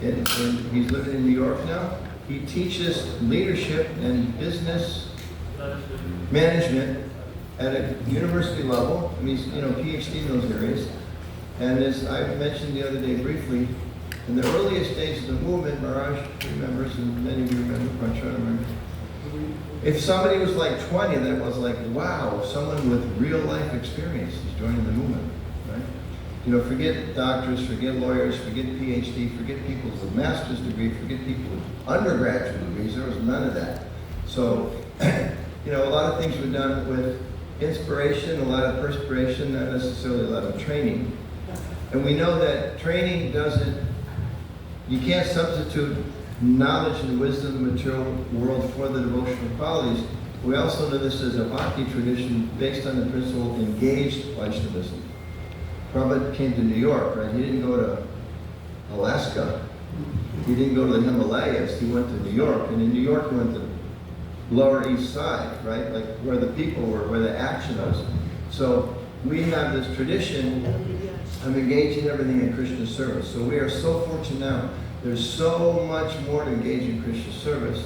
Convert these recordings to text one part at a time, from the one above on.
and he's living in New York now. He teaches leadership and business management at a university level. I mean, he's PhD in those areas. And as I mentioned the other day briefly, in the earliest days of the movement, Maharaj remembers, and many of you remember, I'm trying to remember, if somebody was like 20, that was like, wow, someone with real life experience is joining the movement, right? Forget doctors, forget lawyers, forget PhD, forget people with a master's degree, forget people with undergraduate degrees. There was none of that. So, a lot of things were done with inspiration, a lot of perspiration, not necessarily a lot of training. And we know that training you can't substitute knowledge and wisdom of the material world for the devotional qualities. We also know this as a Bhakti tradition based on the principle of engaged Vaishnavism. Prabhupada came to New York, right? He didn't go to Alaska. He didn't go to the Himalayas. He went to New York. And in New York, he went to Lower East Side, right? Like where the people were, where the action was. So we have this tradition of engaging everything in Krishna service. So we are so fortunate now. There's so much more to engage in Krishna service.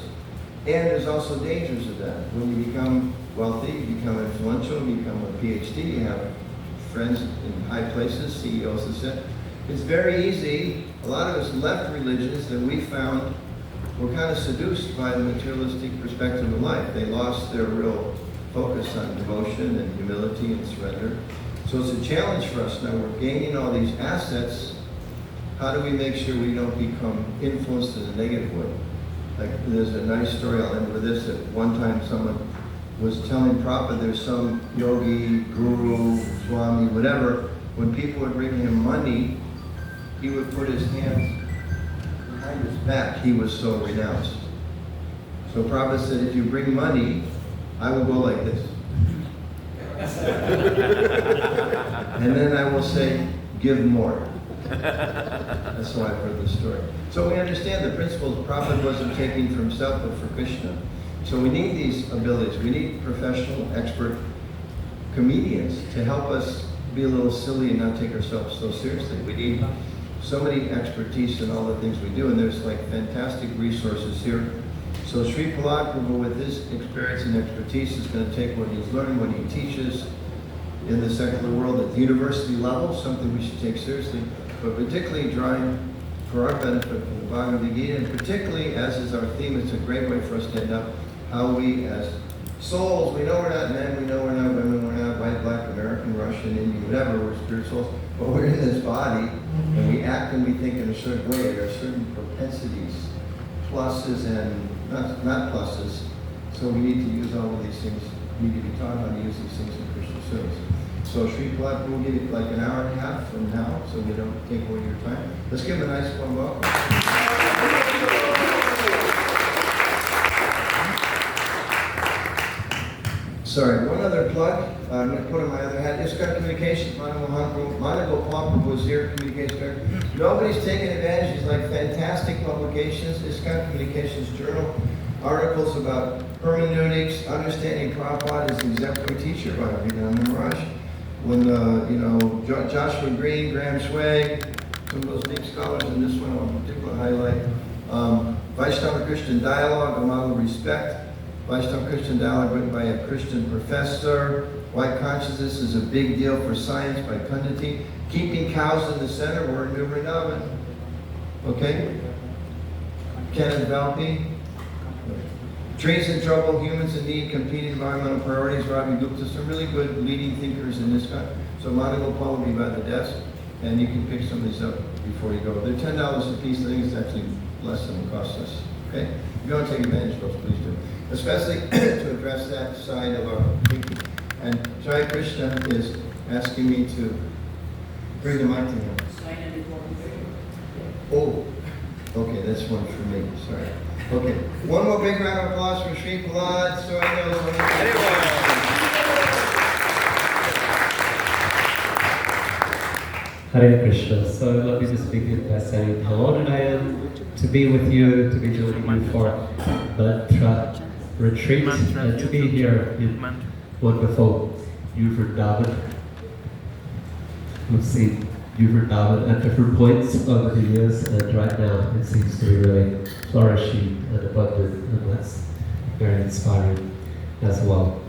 And there's also dangers of that. When you become wealthy, you become influential, you become a PhD, you have friends in high places, CEOs and stuff. It's very easy. A lot of us left religions that we found were kind of seduced by the materialistic perspective of life. They lost their real focus on devotion and humility and surrender. So it's a challenge for us now. We're gaining all these assets. How do we make sure we don't become influenced in a negative way? Like there's a nice story, I'll end with this. At one time someone was telling Prabhupada there's some yogi, guru, swami, whatever, when people would bring him money, he would put his hands behind his back. He was so renounced. So Prabhupada said, if you bring money, I will go like this. And then I will say, give more. That's how I've heard the story. So we understand the principles Prabhupada wasn't taking for himself, but for Krishna. So we need these abilities. We need professional, expert comedians to help us be a little silly and not take ourselves so seriously. We need so many expertise in all the things we do, and there's like fantastic resources here. So Sri Prahlad Prabhu, with his experience and expertise, is going to take what he's learned, what he teaches in the secular world at the university level, something we should take seriously, but particularly drawing for our benefit from the Bhagavad Gita, and particularly, as is our theme, it's a great way for us to end up how we as souls, we know we're not men, we know we're not women, we're not white, black, American, Russian, Indian, whatever, we're spirit souls, but we're in this body, and we act and we think in a certain way. There are certain propensities, pluses and not pluses, so we need to use all of these things. We need to be taught how to use these things in Christian service. So Sri Prahlad will give it like an hour and a half from now, so we don't take away your time. Let's give him a nice warm welcome. Sorry, one other plug. I'm going to put on my other hat. ISKCON Communications, Monaco Palmer was here, communications director. Nobody's taking advantage of these like fantastic publications. ISKCON Communications Journal, articles about hermeneutics, understanding Prabhupada as the exemplary teacher by Vinamra Maharaj. When Joshua Green, Graham Swag, some of those big scholars, and this one I'll particularly highlight. Vaishnava Christian Dialogue, A Model of Respect. Vaishnava Christian Dialogue written by a Christian professor. Why Consciousness is a Big Deal for Science by Kundati. Keeping Cows in the Center, we're in New Vrindavan. Okay? Kenneth Valpi. Trees in Trouble, Humans in Need, Competing Environmental Priorities, Ravi Gupta, some really good leading thinkers in this country. So Monaco Paul will be by the desk, and you can pick some of these up before you go. They're $10 a piece. I think it's actually less than it costs us. Okay? If you want to take advantage of those, please do. Especially to address that side of our thinking. And Jai Krishna is asking me to bring the mic to him. Oh, okay, that's one for me. Sorry. Okay, one more big round of applause for Sri Prahlad. So I know. Hare Krishna. So lovely to speak with you, saying how honored I am to be with you, to be joining you for Mantra retreat, and to be here in wonderful New Vrindavan. We've seen Vrindavan at different points over the years, and right now it seems to be really flourishing and abundant, and that's very inspiring as well.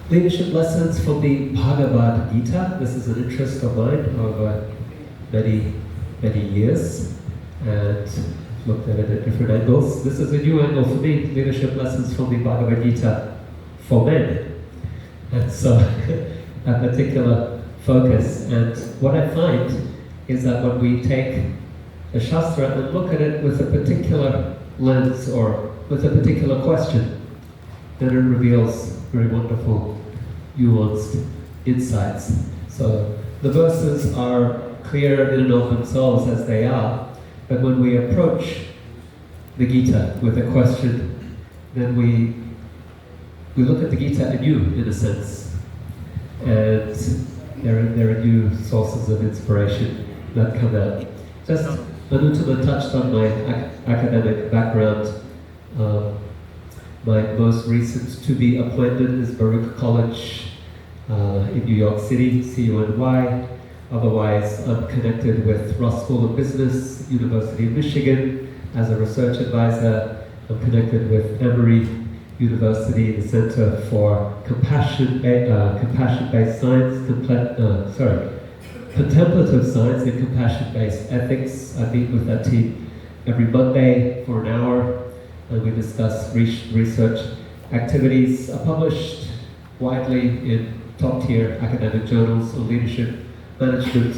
Leadership lessons from the Bhagavad Gita. This is an interest of mine over many years, and looked at it at different angles. This is a new angle for me, leadership lessons from the Bhagavad Gita for men. And so, a particular focus. And what I find is that when we take a Shastra and look at it with a particular lens or with a particular question, then it reveals very wonderful, nuanced insights. So the verses are clear in and of themselves as they are, but when we approach the Gita with a question, then we look at the Gita anew, in a sense, and there are new sources of inspiration that come out. Just Anutama touched on my academic background. My most recent to-be appointment is Baruch College in New York City, CUNY. Otherwise, I'm connected with Ross School of Business, University of Michigan, as a research advisor. I'm connected with Emory University, the Center for Compassion-Based Science, Contemplative Science and Compassion-Based Ethics. I meet with that team every Monday for an hour, and we discuss research activities published widely in top-tier academic journals on leadership, management,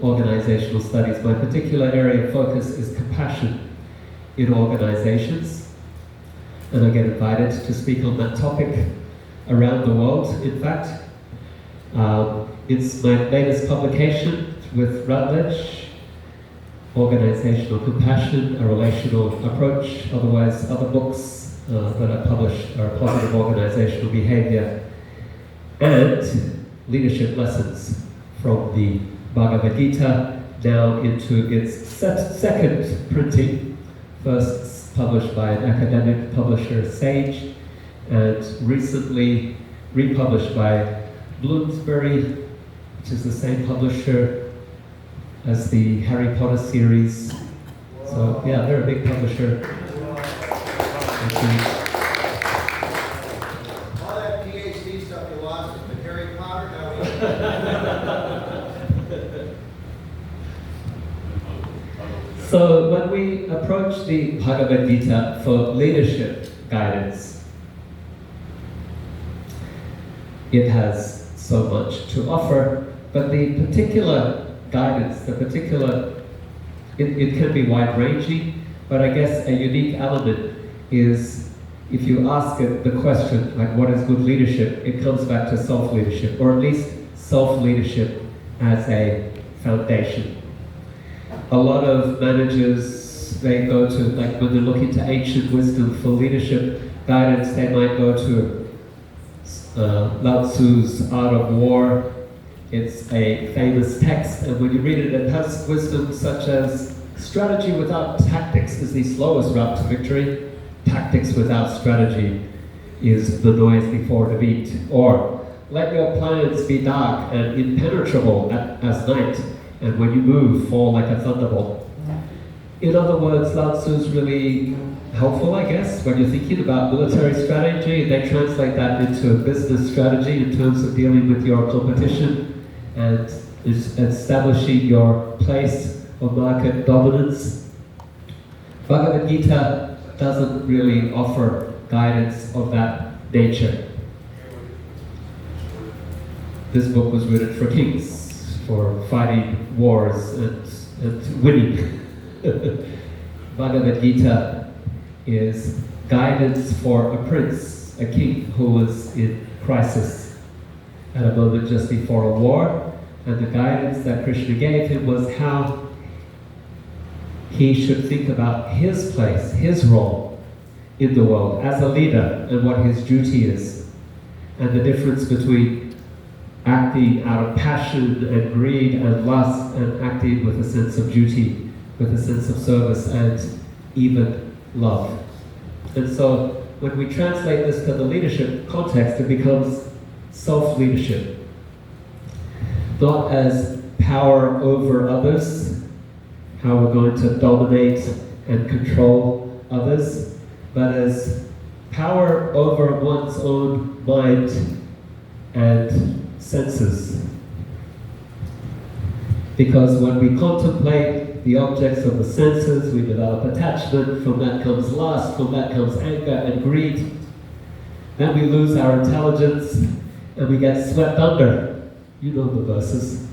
organizational studies. My particular area of focus is compassion in organizations, and I get invited to speak on that topic around the world, in fact. It's my latest publication with Routledge, Organizational Compassion, A Relational Approach. Otherwise, other books that I publish are Positive Organizational Behavior and Leadership Lessons from the Bhagavad Gita, now into its second printing, first published by an academic publisher, Sage, and recently republished by Bloomsbury, which is the same publisher as the Harry Potter series. So yeah, they're a big publisher. All that PhD stuff you lost with Harry Potter, So when we approach the Bhagavad Gita for leadership guidance, it has so much to offer, but the particular guidance, it can be wide-ranging, but I guess a unique element is if you ask it the question, like what is good leadership, it comes back to self-leadership, or at least self-leadership as a foundation. A lot of managers, they go to, like when they're looking to ancient wisdom for leadership guidance, they might go to Lao Tzu's Art of War. It's a famous text, and when you read it, it has wisdom such as strategy without tactics is the slowest route to victory. Tactics without strategy is the noise before defeat. Or let your plans be dark and impenetrable as night, and when you move, fall like a thunderbolt. In other words, Lao Tzu is really helpful, I guess, when you're thinking about military strategy. They translate that into business strategy in terms of dealing with your competition and establishing your place of market dominance. Bhagavad Gita doesn't really offer guidance of that nature. This book was written for kings, for fighting wars and winning. Bhagavad Gita is guidance for a prince, a king who was in crisis at a moment just before a war, and the guidance that Krishna gave him was how he should think about his place, his role in the world as a leader and what his duty is, and the difference between acting out of passion and greed and lust and acting with a sense of duty, with a sense of service and even love. And so when we translate this to the leadership context, it becomes self-leadership. not as power over others, how we're going to dominate and control others, but as power over one's own mind and senses. Because when we contemplate the objects of the senses, we develop attachment, from that comes lust, from that comes anger and greed. Then we lose our intelligence and we get swept under. You know the verses.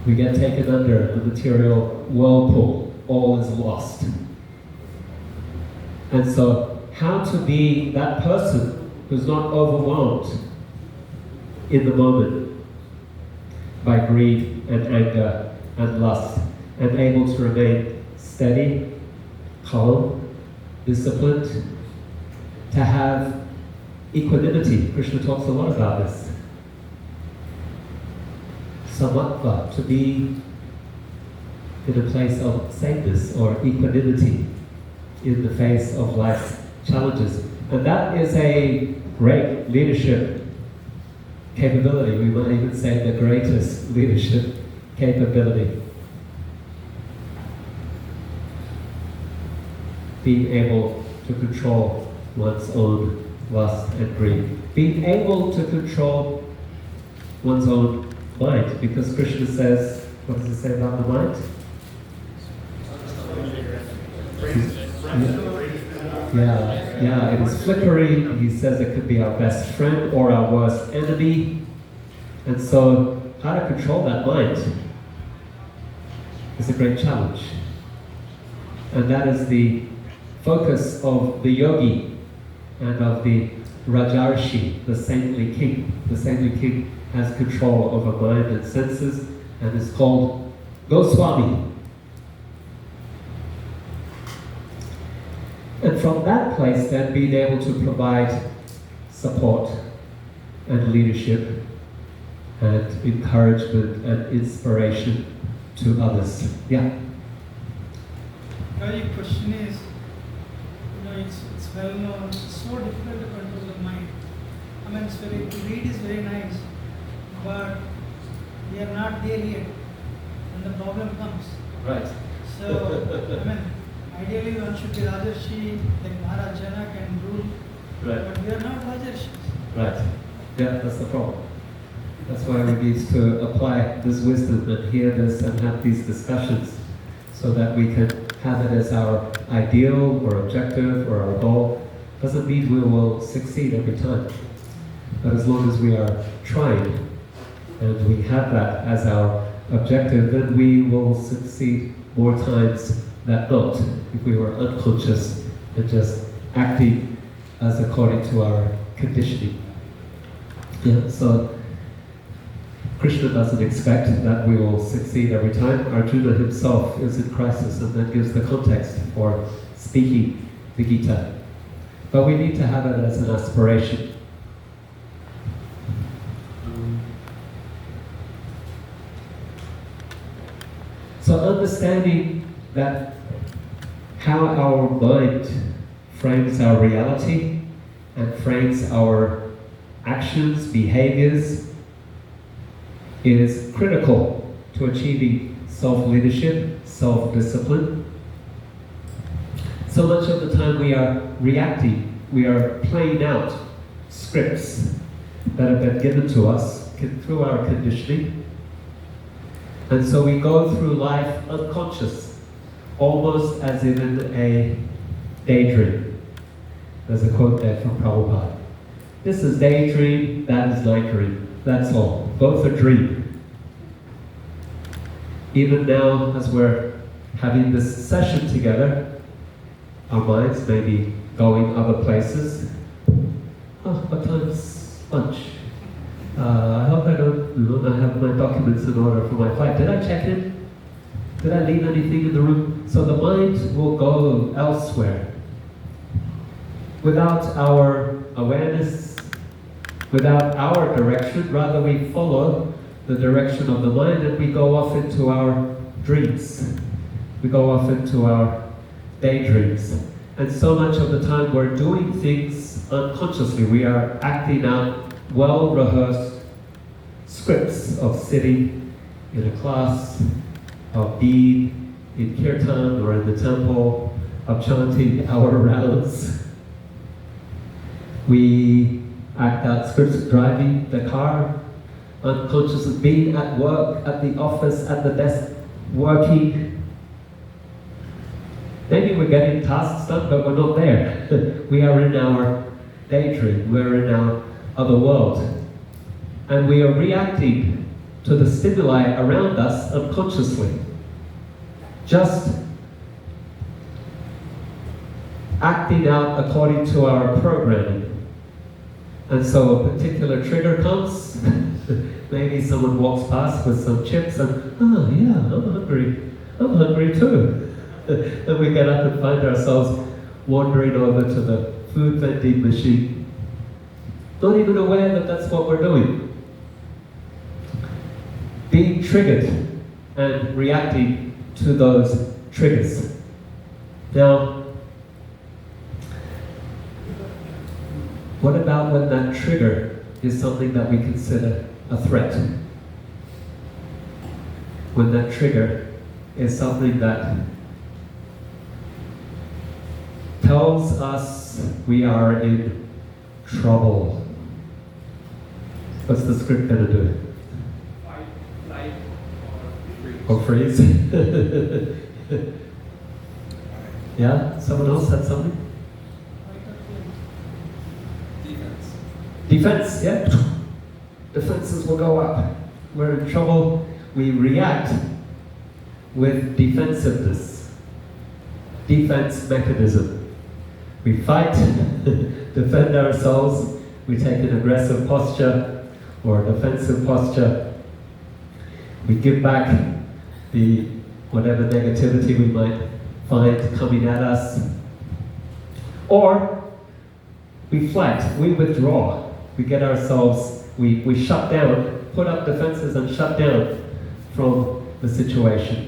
We get taken under the material whirlpool. All is lost. And so, how to be that person who's not overwhelmed in the moment by greed and anger and lust, and able to remain steady, calm, disciplined, to have equanimity. Krishna talks a lot about this. Samatva, to be in a place of sameness or equanimity in the face of life's challenges. And that is a great leadership capability. We might even say the greatest leadership capability. Being able to control one's own lust and greed. Being able to control one's own mind, because Krishna says, what does it say about the mind? Yeah, it is flickering. He says it could be our best friend or our worst enemy. And so, how to control that mind is a great challenge. And that is the focus of the yogi and of the Rajarshi, the saintly king. The saintly king has control over mind and senses and is called Goswami. And from that place then being able to provide support and leadership and encouragement and inspiration to others. Yeah? The question is, it's well known, it's so difficult to control the mind. I mean, to read is very nice, but we are not there yet, and the problem comes. Right. So, I mean, ideally one should be Rajarshi, like Maharaj Janak can rule, Right. but we are not Rajarshis. Right. Yeah, that's the problem. That's why we need to apply this wisdom and hear this and have these discussions so that we can have it as our ideal or objective or our goal. Doesn't mean we will succeed every time. But as long as we are trying and we have that as our objective, then we will succeed more times than not if we were unconscious and just acting as according to our conditioning. Yeah, so Krishna doesn't expect that we will succeed every time. Arjuna himself is in crisis, and that gives the context for speaking the Gita. But we need to have it as an aspiration. So understanding that how our mind frames our reality and frames our actions, behaviors, is critical to achieving self-leadership, self-discipline. So much of the time we are reacting, we are playing out scripts that have been given to us through our conditioning. And so we go through life unconscious, almost as if in a daydream. There's a quote there from Prabhupada. This is daydream, that is night dream. That's all. Both a dream. Even now, as we're having this session together, our minds may be going other places. Oh, what time's lunch? I hope I don't have my documents in order for my flight. Did I check in? Did I leave anything in the room? So the mind will go elsewhere. Without our awareness, without our direction, rather we follow the direction of the mind and we go off into our dreams. We go off into our daydreams. And so much of the time we're doing things unconsciously. We are acting out well-rehearsed scripts of sitting in a class, of being in kirtan or in the temple, of chanting our rounds. We act out scripts of driving the car, unconscious of being at work, at the office, at the desk, working. Maybe we're getting tasks done, but we're not there. We are in our daydream, we're in our other world. And we are reacting to the stimuli around us unconsciously. Just acting out according to our programming. And so a particular trigger comes, maybe someone walks past with some chips and, oh yeah, I'm hungry too. And we get up and find ourselves wandering over to the food vending machine, not even aware that that's what we're doing. Being triggered and reacting to those triggers. Now, what about when that trigger is something that we consider a threat? When that trigger is something that tells us we are in trouble. What's the script going to do? Fight, flight, Or freeze? Yeah? Someone else had something? Defense. Defense, yeah. Defenses will go up. We're in trouble. We react with defensiveness. Defense mechanism. We fight, defend ourselves. We take an aggressive posture or a defensive posture. We give back the whatever negativity we might find coming at us. Or we flight, we withdraw. We get ourselves, we shut down, put up defenses and shut down from the situation.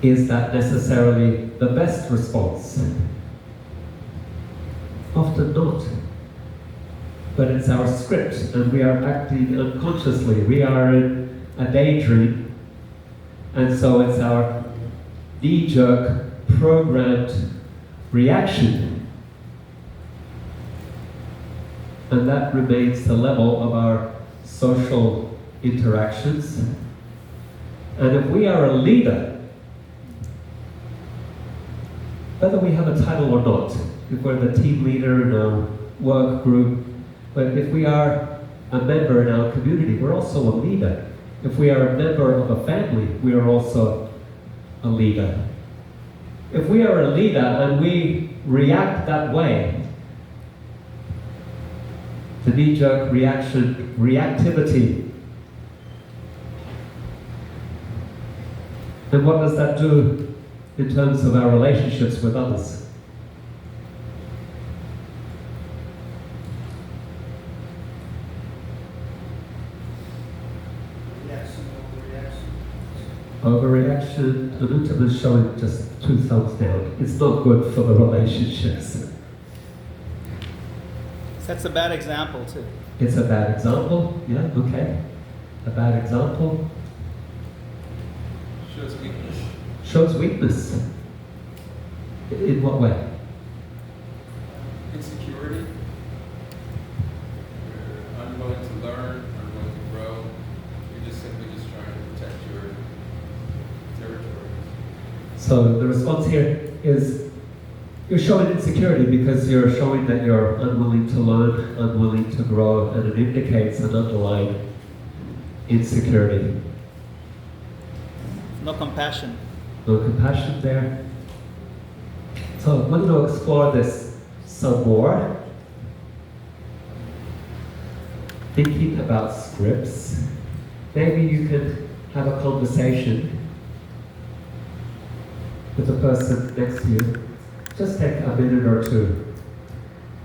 Is that necessarily the best response? Often not. But it's our script and we are acting unconsciously. We are in a daydream, and so it's our knee-jerk programmed reaction. And that remains the level of our social interactions. And if we are a leader, whether we have a title or not, if we're the team leader in our work group, but if we are a member in our community, we're also a leader. If we are a member of a family, we are also a leader. If we are a leader and we react that way, the knee-jerk reaction, reactivity, then what does that do in terms of our relationships with others? Overreaction. Anuta was showing just 2 thumbs down. It's not good for the relationships. That's a bad example too. It's a bad example. Yeah, okay. A bad example. Shows weakness. Shows weakness. In what way? Insecurity. You're unwilling to learn, unwilling to grow. You're just simply just trying to protect your territory. So the response here is you're showing insecurity because you're showing that you're unwilling to learn, unwilling to grow, and it indicates an underlying insecurity. No compassion. No compassion there. So I'm going to explore this some more. Thinking about scripts. Maybe you can have a conversation with the person next to you. Just take a minute or two.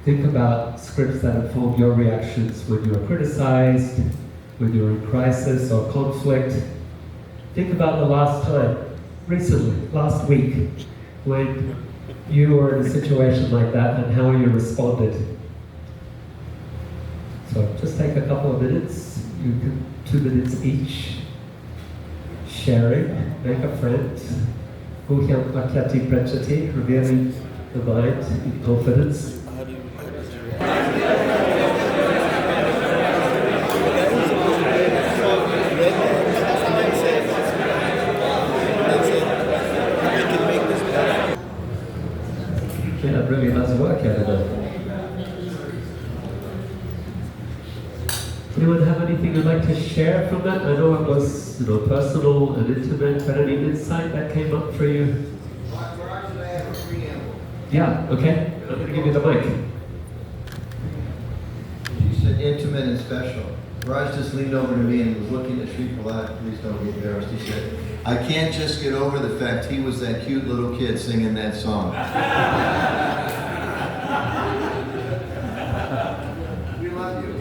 Think about scripts that inform your reactions when you are criticized, when you're in crisis or conflict. Think about the last time, recently, last week, when you were in a situation like that and how you responded. just take a couple of minutes. You can 2 minutes each. Sharing, make a friend. Guhyam Akyati Prachati, revealing the mind in confidence. Yeah, really nice work out of it. Anyone have anything you'd like to share from that? I know it was, personal and intimate, but any insight that came up for you? Yeah, okay. I'm going to give you the mic. You said intimate and special. Raj just leaned over to me and was looking at Sri Prahlad. Please don't be embarrassed. He said, I can't just get over the fact he was that cute little kid singing that song. We love you.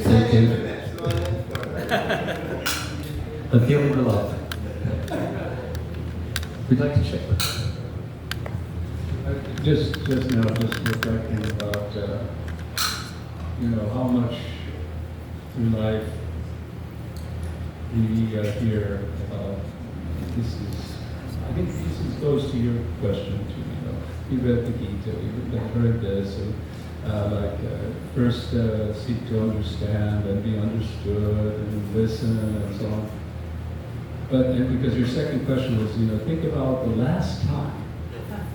Thank you. I'm feeling the love. We'd like to check. Just now, just reflecting about, how much through life we hear about, I think this goes to your question too, you read the Gita, you've heard this, and first seek to understand and be understood and listen and so on. And because your second question was, think about the last time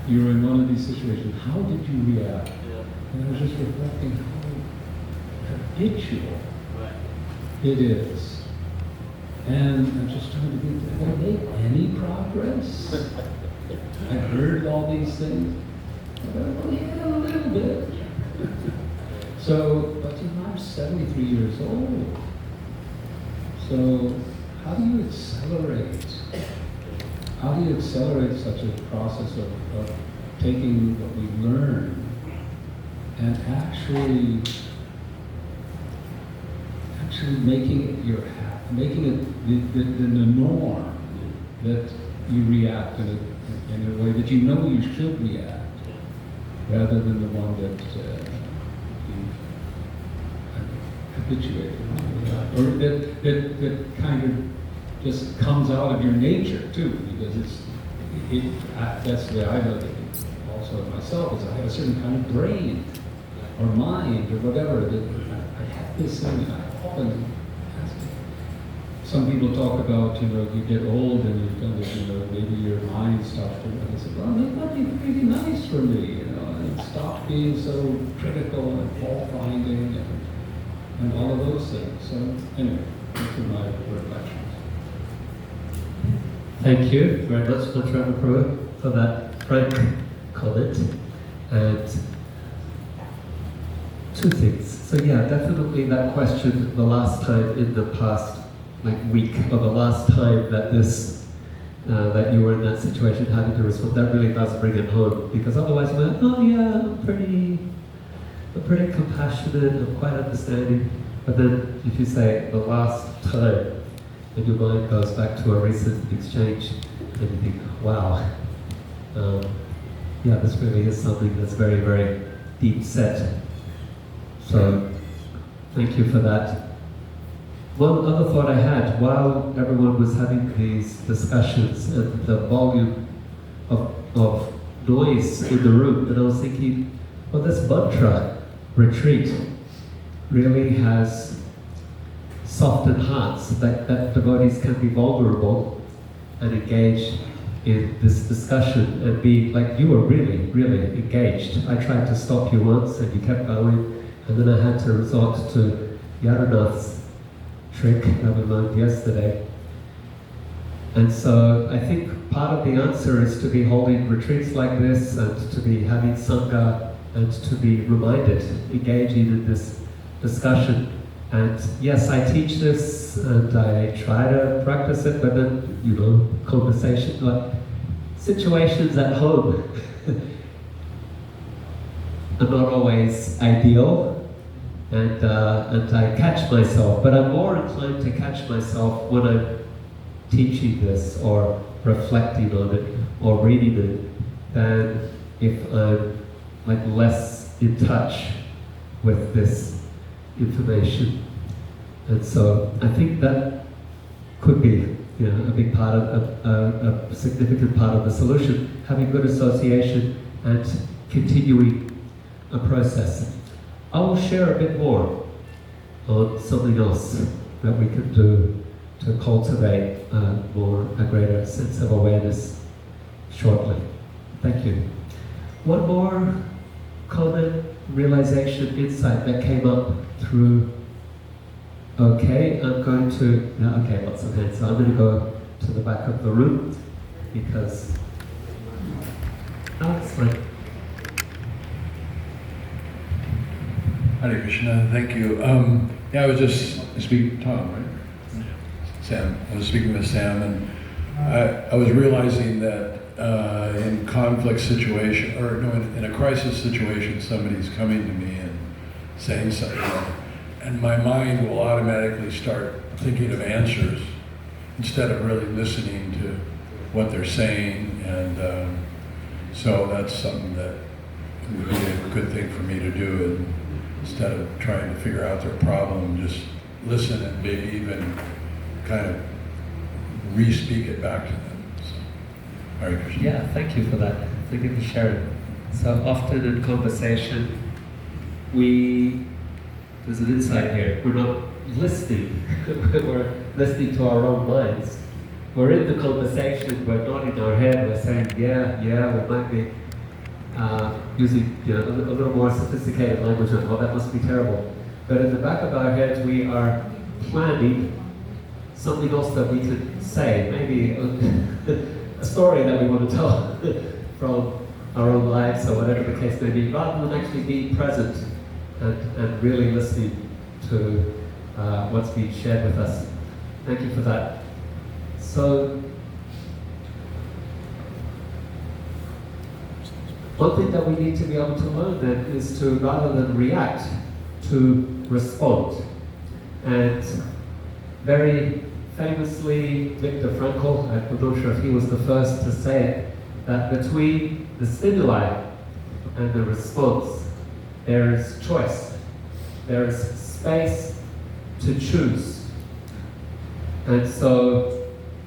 you were in one of these situations, how did you react? And I was just reflecting how habitual it is. And I'm just trying to think, did I make any progress? I heard all these things. Well, yeah, a little bit. But I'm 73 years old. So how do you accelerate? How do you accelerate such a process of taking what we learn and actually making it making it the norm that you react in a way that you should react, rather than the one that you habituated, or that kind of just comes out of your nature too, because that's the way I look at it also myself, is I have a certain kind of brain or mind or whatever that I have this thing, and I often ask it. Some people talk about, you get old and you've done this, maybe your mind stops to, and I said, well, that might be pretty nice for me, and stop being so critical and fault finding and all of those things. So anyway, those are my reflections. Thank you very much, Mantra Prabhu, for that frank comment. And two things. So yeah, definitely that question, the last time in the past week, or the last time that that you were in that situation, how did you respond? That really does bring it home, because otherwise we're like, oh yeah, I'm pretty compassionate, I'm quite understanding. But then if you say the last time, and your mind goes back to a recent exchange, and you think, wow, yeah, this really is something that's very, very deep set. So, thank you for that. One other thought I had, while everyone was having these discussions and the volume of noise in the room, and I was thinking, well, this mantra retreat really has softened hearts, that devotees can be vulnerable and engage in this discussion and be like, you were really, really engaged. I tried to stop you once and you kept going, and then I had to resort to Yadunath's trick that we learned yesterday. And so I think part of the answer is to be holding retreats like this, and to be having Sangha, and to be reminded, engaging in this discussion. And yes, I teach this and I try to practice it, but then, conversation, like situations at home are not always ideal, and I catch myself, but I'm more inclined to catch myself when I'm teaching this or reflecting on it or reading it than if I'm like less in touch with this information. And so I think that could be, you know, a big part of, a significant part of the solution, having good association and continuing a process. I will share a bit more on something else that we can do to cultivate a greater sense of awareness shortly. Thank you. One more comment, realization, insight that came up through. Okay, I'm going to, okay, lots of hands. So I'm going to go to the back of the room because, it's fine. Hare Krishna, thank you. Yeah, I was just speaking, Tom, right? Sam. I was speaking with Sam, and I was realizing that in conflict situation, or no, in a crisis situation, somebody's coming to me and saying something, and my mind will automatically start thinking of answers instead of really listening to what they're saying, and so that's something that would be a good thing for me to do, and instead of trying to figure out their problem, just listen and maybe even kind of re-speak it back to them. So, Hare Krishna. Yeah, thank you for that. Thank you for sharing. So often in conversation, there's an insight here. We're not listening. We're listening to our own minds. We're in the conversation, we're nodding our head, we're saying, yeah, we might be using a little more sophisticated language, and, oh, that must be terrible. But in the back of our heads, we are planning something else that we could say, maybe a story that we want to tell from our own lives or whatever the case may be, rather than actually being present and really listening to what's being shared with us. Thank you for that. So, one thing that we need to be able to learn then is to, rather than react, to respond. And very famously, Viktor Frankl, I'm not sure if he was the first to say it, that between the stimuli and the response, there is choice. There is space to choose. And so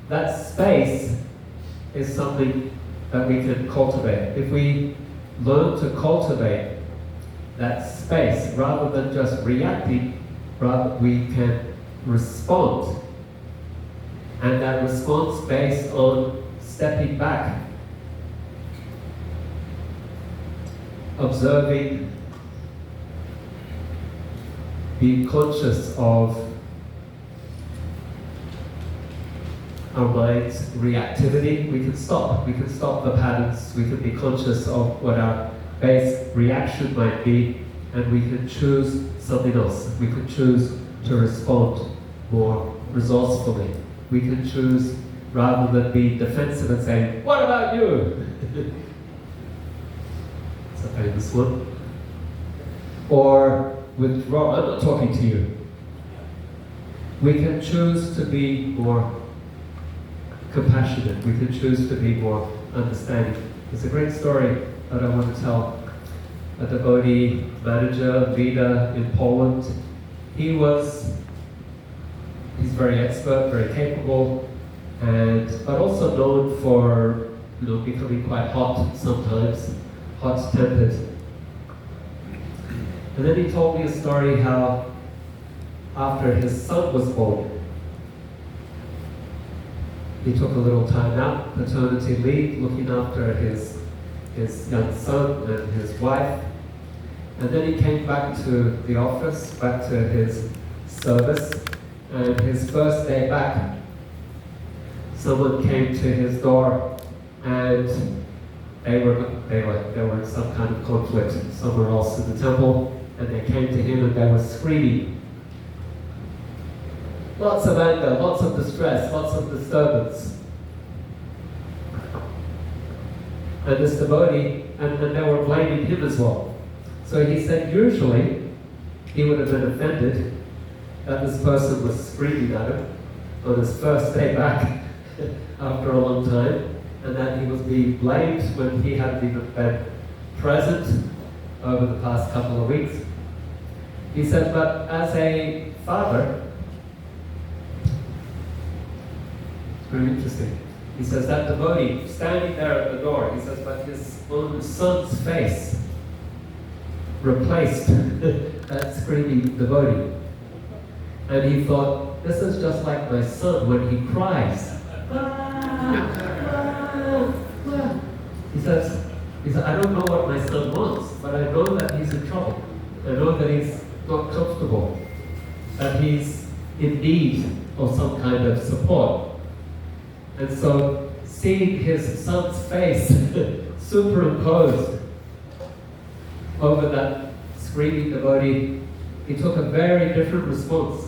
that space is something that we can cultivate. If we learn to cultivate that space, rather than just reacting, rather we can respond. And that response based on stepping back, observing, being conscious of our mind's reactivity. We can stop the patterns, we can be conscious of what our base reaction might be, and we can choose something else. We can choose to respond more resourcefully. We can choose, rather than be defensive and saying, what about you? It's a famous one. Or withdraw, I'm not talking to you. We can choose to be more compassionate. We can choose to be more understanding. There's a great story that I want to tell. A devotee manager, leader in Poland. He's very expert, very capable, but also known for becoming quite hot sometimes, hot-tempered. And then he told me a story how after his son was born, he took a little time out, paternity leave, looking after his young son and his wife. And then he came back to the office, back to his service, and his first day back, someone came to his door, and they were in some kind of conflict somewhere else in the temple, and they came to him and they were screaming. Lots of anger, lots of distress, lots of disturbance. And this devotee, and they were blaming him as well. So he said usually he would have been offended that this person was screaming at him on his first day back after a long time, and that he was being blamed when he hadn't even been present over the past couple of weeks. He said, but as a father, it's very interesting. He says that devotee standing there at the door, he says, but his own son's face replaced that screaming devotee. And he thought, this is just like my son when he cries. He says, I don't know what my son wants, but I know that he's in trouble. I know that he's not comfortable, that he's in need of some kind of support. And so, seeing his son's face superimposed over that screaming devotee, he took a very different response.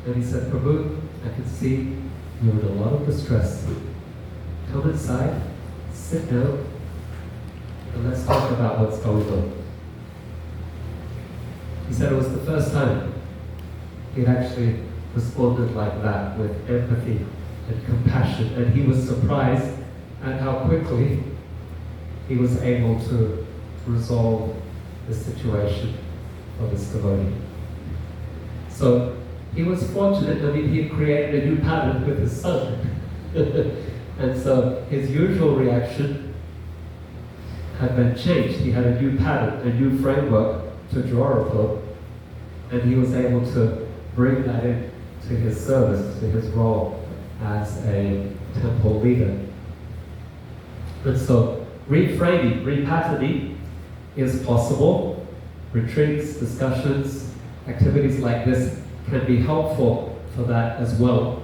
And he said, Prabhu, I can see you're in a lot of distress. Come inside, sit down, and let's talk about what's going on. He said it was the first time he'd actually responded like that, with empathy and compassion, and he was surprised at how quickly he was able to resolve the situation for this devotee. So he was fortunate. I mean, he had created a new pattern with his son. And so his usual reaction had been changed. He had a new pattern, a new framework to draw upon, and he was able to bring that in to his service, to his role as a temple leader. And so reframing, repatterning is possible. Retreats, discussions, activities like this can be helpful for that as well.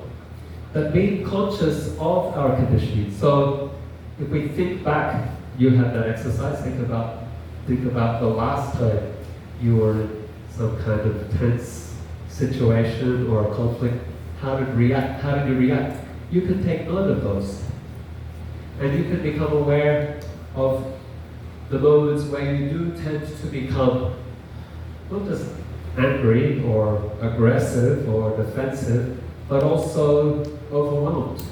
But being conscious of our conditioning. So if we think back, you had that exercise, think about the last time you were in some kind of tense situation or conflict. How did you react? You can take note of those. And you can become aware of the moments where you do tend to become not just angry or aggressive or defensive, but also overwhelmed,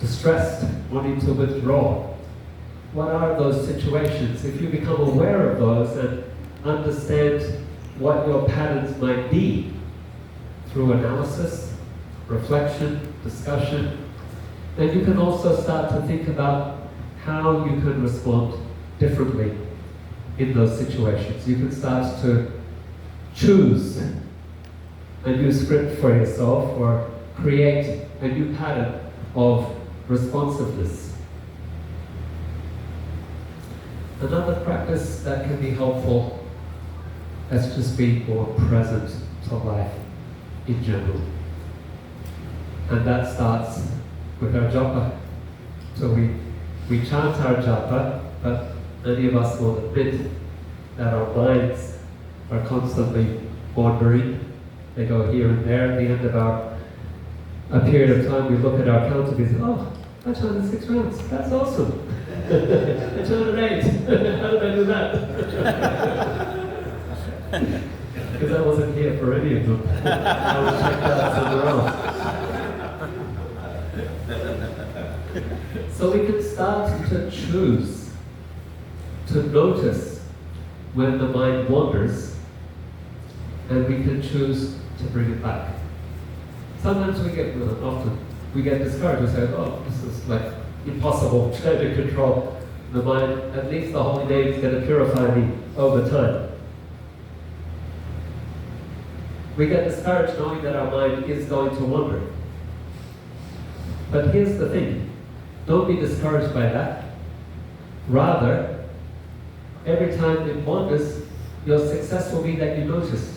distressed, wanting to withdraw. What are those situations? If you become aware of those and understand what your patterns might be through analysis, reflection, discussion, then you can also start to think about how you can respond differently in those situations. You can start to choose a new script for yourself or create a new pattern of responsiveness. Another practice that can be helpful is just being more present to life in general. And that starts with our japa. So we chant our japa, but many of us will admit that our minds are constantly wandering. They go here and there. At the end of a period of time, we look at our count and we say, oh, I chanted 6 rounds. That's awesome. I chanted 8. How did I do that? Because I wasn't here for any of them. I was checked out somewhere else. So we can start to choose to notice when the mind wanders, and we can choose to bring it back. Sometimes often we get discouraged. We say, oh, this is like impossible, trying to control the mind. At least the holy name is going to purify me over time. We get discouraged knowing that our mind is going to wander. But here's the thing, don't be discouraged by that. Rather, every time it wanders, your success will be that you noticed.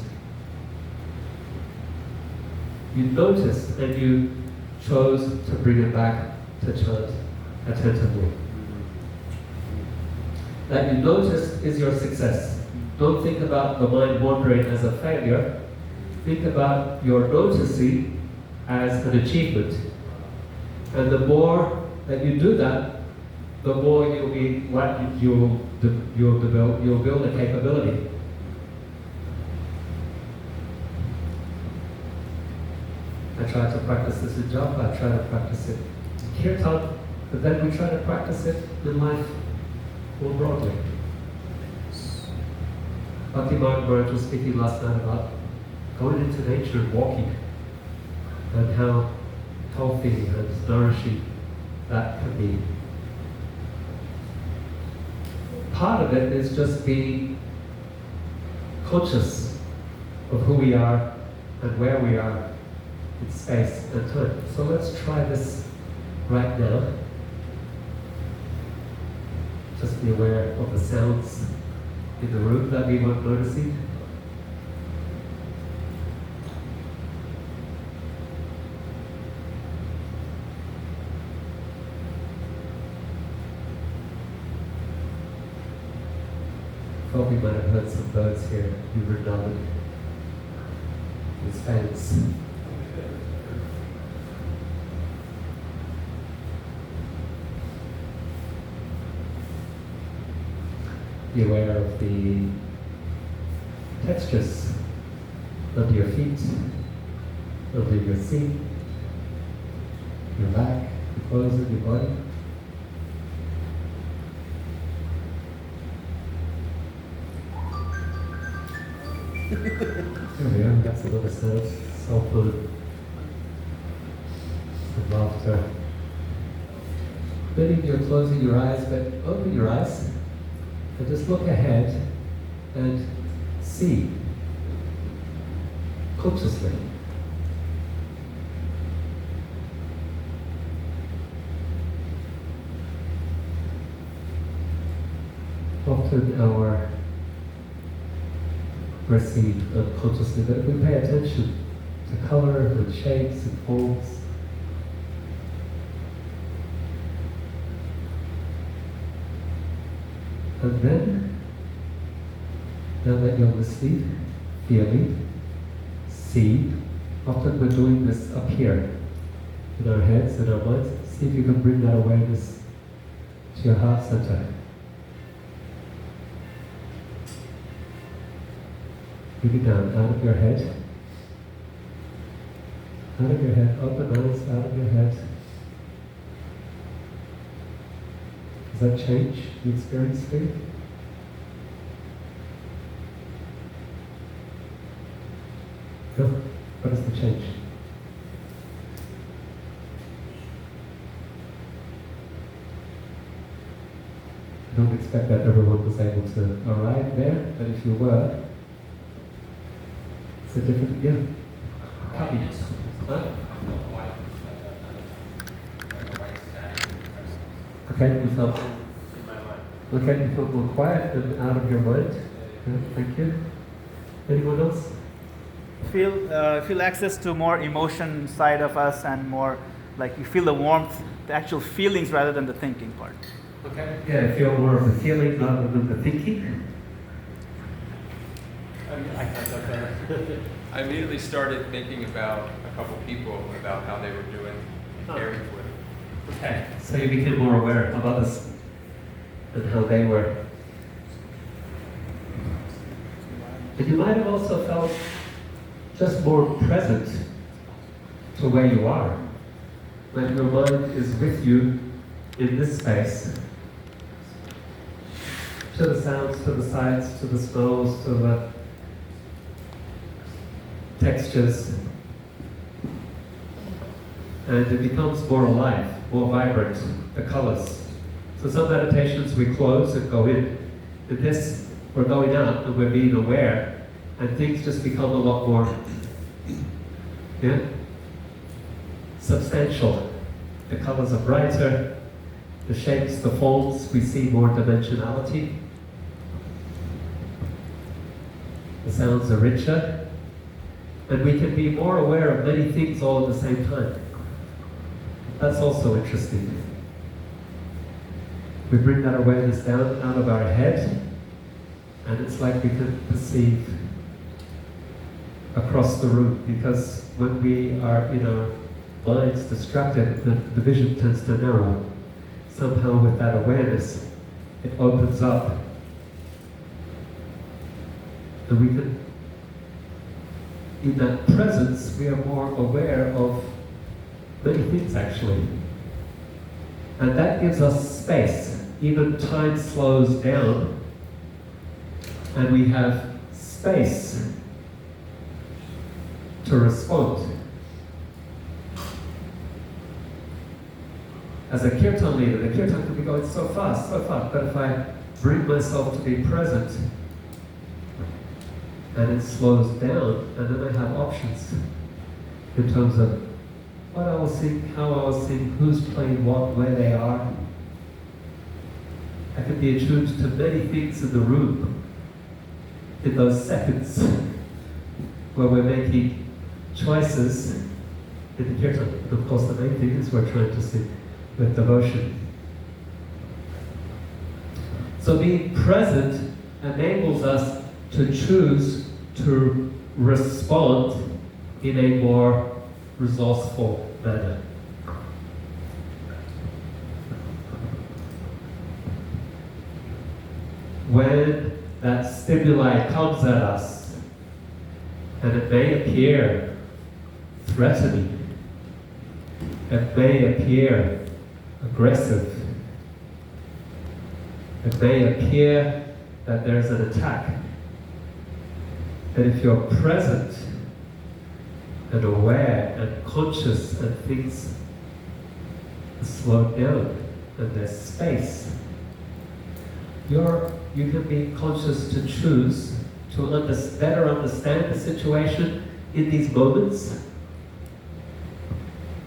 You noticed and you chose to bring it back to chant attentively. That you noticed is your success. Don't think about the mind wandering as a failure. Think about your noticing as an achievement. And the more that you do that, the more you'll build a capability. I try to practice this in japa, I try to practice it in kirtan, but then we try to practice it in life more broadly. Bhakti Maharaj was speaking last night about going into nature and walking, and how healthy and nourishing that can be. Part of it is just being conscious of who we are and where we are in space and time. So let's try this right now. Just be aware of the sounds in the room that we weren't noticing. Thought we might have heard some birds here. We were nodding with fans. Be aware of the textures under your feet, under your seat, your back, your clothes, and your body. There we are, that's another sound. So fun. Some laughter. Maybe you're closing your eyes, but open your eyes and just look ahead and see consciously. Often our perceive unconsciously, but if we pay attention to color and shapes and forms, and then, now that you're listening, feeling, see, often we're doing this up here, in our heads, in our minds. See if you can bring that awareness to your heart center. Bring it down, out of your head. Out of your head, open eyes, out of your head. Does that change the experience for you? No? What is the change? I don't expect that everyone was able to arrive there, but if you were, it's a different, yeah. Copy. Huh? Okay, you felt, okay, you felt more quiet and out of your mind. Yeah, thank you. Anyone else? Feel access to more emotion side of us, and more like you feel the warmth, the actual feelings rather than the thinking part. Okay. Yeah, feel more of the feeling rather than the thinking. I immediately started thinking about a couple people, about how they were doing, caring for them. Okay. So you became more aware of others and how they were. And you might have also felt just more present to where you are. Like your mind is with you in this space. To the sounds, to the sights, to the smells, to the textures. And it becomes more alive, more vibrant, the colors. So some meditations we close and go in. In this, we're going out and we're being aware, and things just become a lot more, yeah, substantial. The colors are brighter, the shapes, the folds, we see more dimensionality. The sounds are richer, and we can be more aware of many things all at the same time. That's also interesting. We bring that awareness down out of our head, and it's like we can perceive across the room, because when we are in our minds distracted, the vision tends to narrow. Somehow with that awareness, it opens up, and we can, in that presence, we are more aware of many things actually. And that gives us space even time slows down and we have space to respond. As a kirtan leader, the kirtan could be going so fast, but if I bring myself to be present and it slows down, and then I have options in terms of what I will sing, how I will sing, who's playing what, where they are. I can be attuned to many things in the room in those seconds where we're making choices in the kirtan. And of course, the main thing is we're trying to sing with devotion. So being present enables us to choose to respond in a more resourceful manner. When that stimuli comes at us, and it may appear threatening, it may appear aggressive, it may appear that there's an attack, that if you're present and aware and conscious and things are slowed down and there's space, you can be conscious to choose to better understand the situation in these moments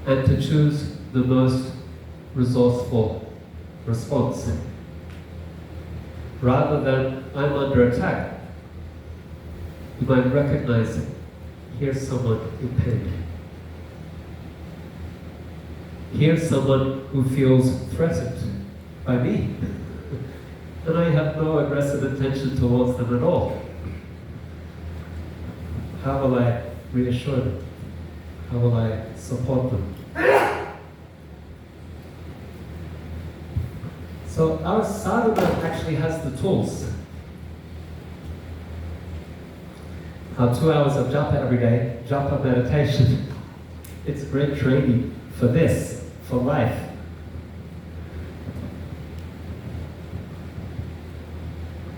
and to choose the most resourceful response. Rather than I'm under attack, you might recognize, here's someone in pain. Here's someone who feels threatened by me. And I have no aggressive intention towards them at all. How will I reassure them? How will I support them? So our sadhana actually has the tools. Our 2 hours of japa every day, japa meditation, it's great training for this, for life.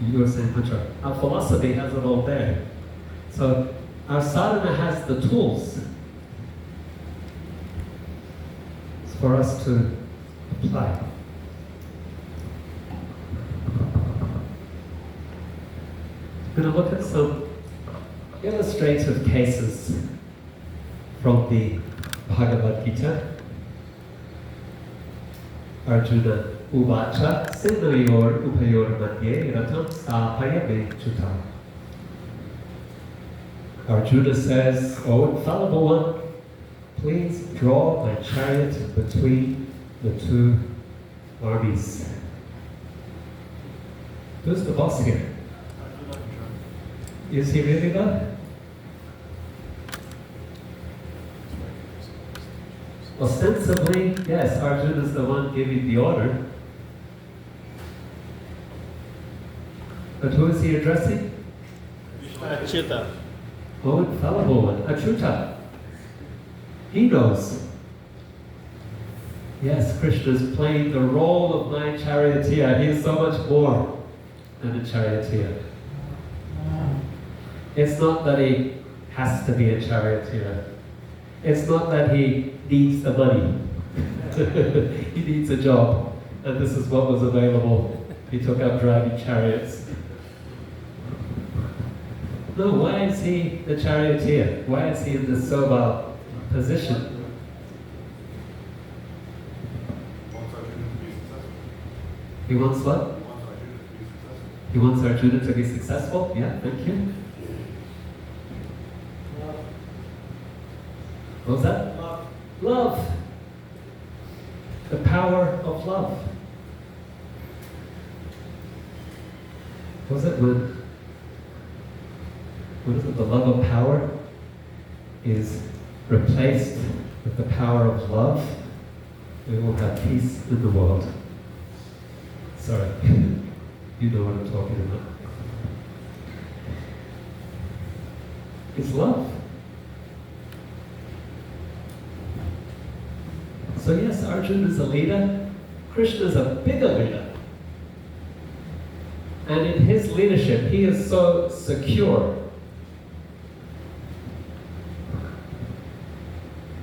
You were saying, Putra, our philosophy has it all there. So our sadhana has the tools. It's for us to apply. I'm going to look at some illustrative cases from the Bhagavad Gita. Arjuna Uvacha Sinayor Upayor Madhye Ratam Sthapaya Me Chuta. Arjuna says, O infallible one, please draw my chariot between the two armies. Who's the boss here? Is he really that? Ostensibly, yes, Arjuna is the one giving the order. But who is he addressing? Achyuta. Oh, infallible one, Achyuta. He knows. Yes, Krishna is playing the role of my charioteer. He is so much more than a charioteer. It's not that he has to be a charioteer. It's not that he needs the money. He needs a job. And this is what was available. He took up driving chariots. No, why is he the charioteer? Why is he in this servile position? He wants what? He wants Arjuna to be successful? Yeah, thank you. What was that? Love. Love. The power of love. What was it when? What is it? The love of power is replaced with the power of love. We will have peace in the world. Sorry, you know what I'm talking about. It's love. So yes, Arjuna is a leader. Krishna is a bigger leader. And in his leadership, he is so secure.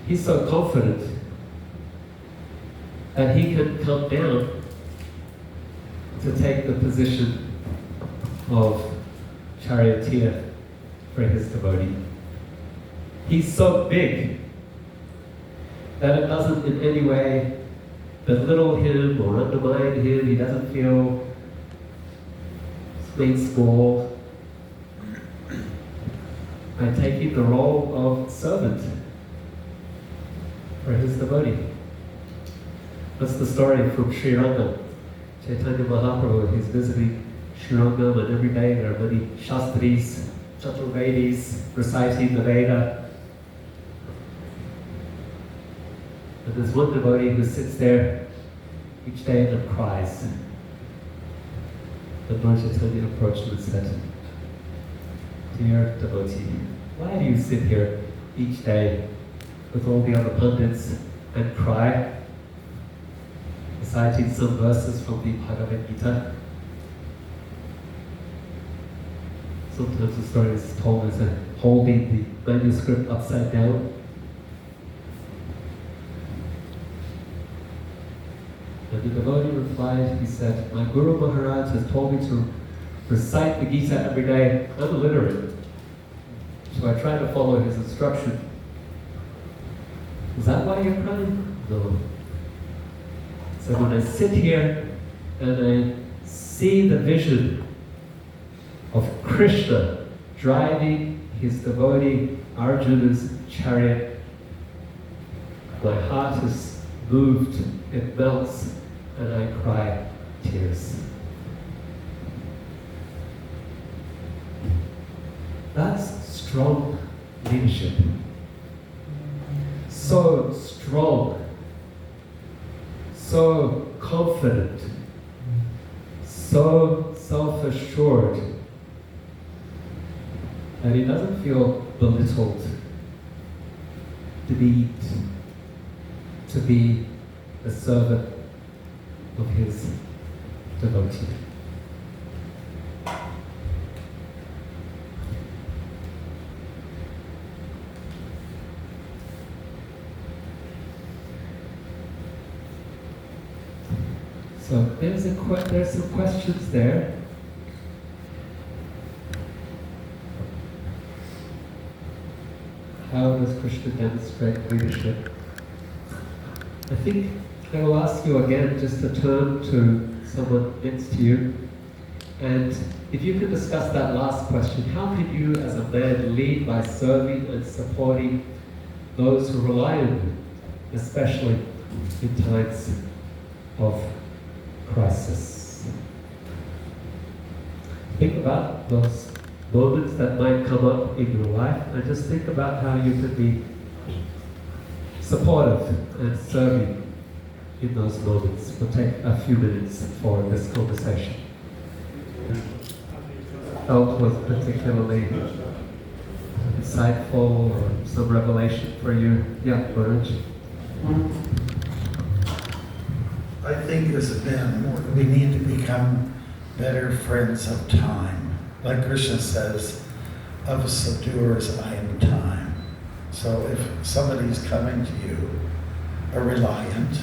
He's so confident that he can come down to take the position of charioteer for his devotee. He's so big that it doesn't in any way belittle him or undermine him. He doesn't feel made small by taking the role of servant for his devotee. That's the story from Sri Rangam. Chaitanya Mahaprabhu, he's visiting Sri Rangam, and every day there are many Shastris, Chaturvedis reciting the Veda. And there's one devotee who sits there each day and cries. And Lord Chaitanya approached him and said, "Dear devotee, why do you sit here each day with all the other pundits and cry?" Reciting some verses from the Bhagavad Gita. Sometimes the story is told as holding the manuscript upside down. And the devotee replied, he said, "My Guru Maharaj has told me to recite the Gita every day. I'm illiterate, so I try to follow his instruction." "Is that why you're crying?" "No. So when I sit here and I see the vision of Krishna driving his devotee Arjuna's chariot, my heart is moved, it melts, and I cry tears." That's strong leadership. So strong, so confident, so self-assured that he doesn't feel belittled, demeaned, to be a servant of his devotee. So there's some questions there. How does Krishna demonstrate leadership? I think I will ask you again just to turn to someone next to you, and if you could discuss that last question, how can you as a man lead by serving and supporting those who rely on you, especially in times of crisis? Think about those moments that might come up in your life, and just think about how you could be supportive and serving in those moments. We'll take a few minutes for this conversation. Felt was particularly insightful or some revelation for you? Yeah, Maharaj. I think as men, we need to become better friends of time. Like Krishna says, of subduers I am time. So if somebody's coming to you, a reliant,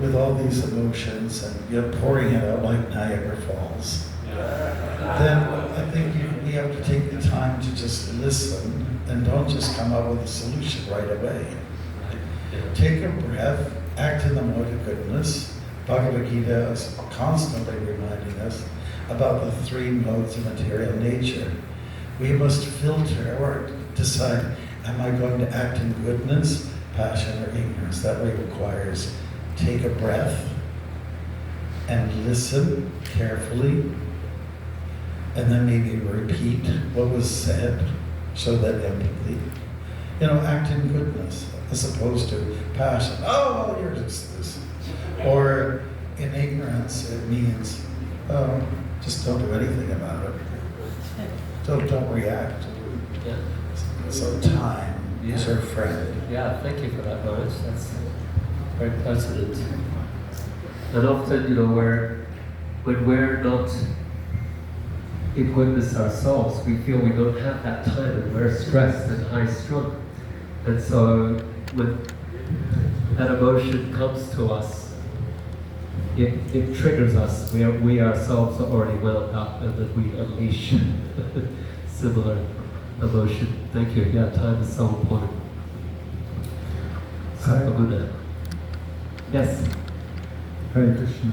with all these emotions and you're pouring it out like Niagara Falls, then I think we have to take the time to just listen and don't just come up with a solution right away. Take a breath, act in the mode of goodness. Bhagavad Gita is constantly reminding us about the three modes of material nature. We must filter or decide, am I going to act in goodness, passion, or ignorance? That way requires take a breath and listen carefully, and then maybe repeat what was said, show that empathy. Act in goodness as opposed to passion. Oh, well, you're just this. Or in ignorance, it means, just don't do anything about it. Don't react. Yeah. So time is your friend. Yeah, thank you for that, Maharaj. That's very pertinent. And often, when we're not in goodness ourselves. We feel we don't have that time and we're stressed and high strung. And so when that emotion comes to us, it triggers us. We ourselves are already wound up, and then we unleash similar emotion. Thank you. Yeah, time is so important. Sakabuna. Yes. Hare Krishna.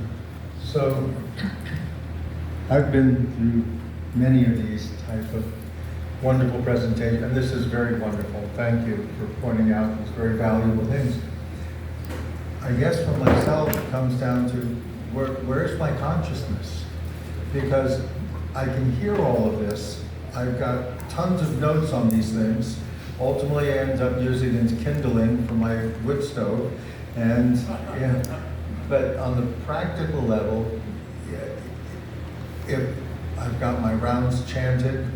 So, I've been through many of these type of wonderful presentations, and this is very wonderful. Thank you for pointing out these very valuable things. I guess for myself, it comes down to where's my consciousness? Because I can hear all of this. I've got tons of notes on these things. Ultimately, I end up using it as kindling for my wood stove. And yeah, but on the practical level, if I've got my rounds chanted,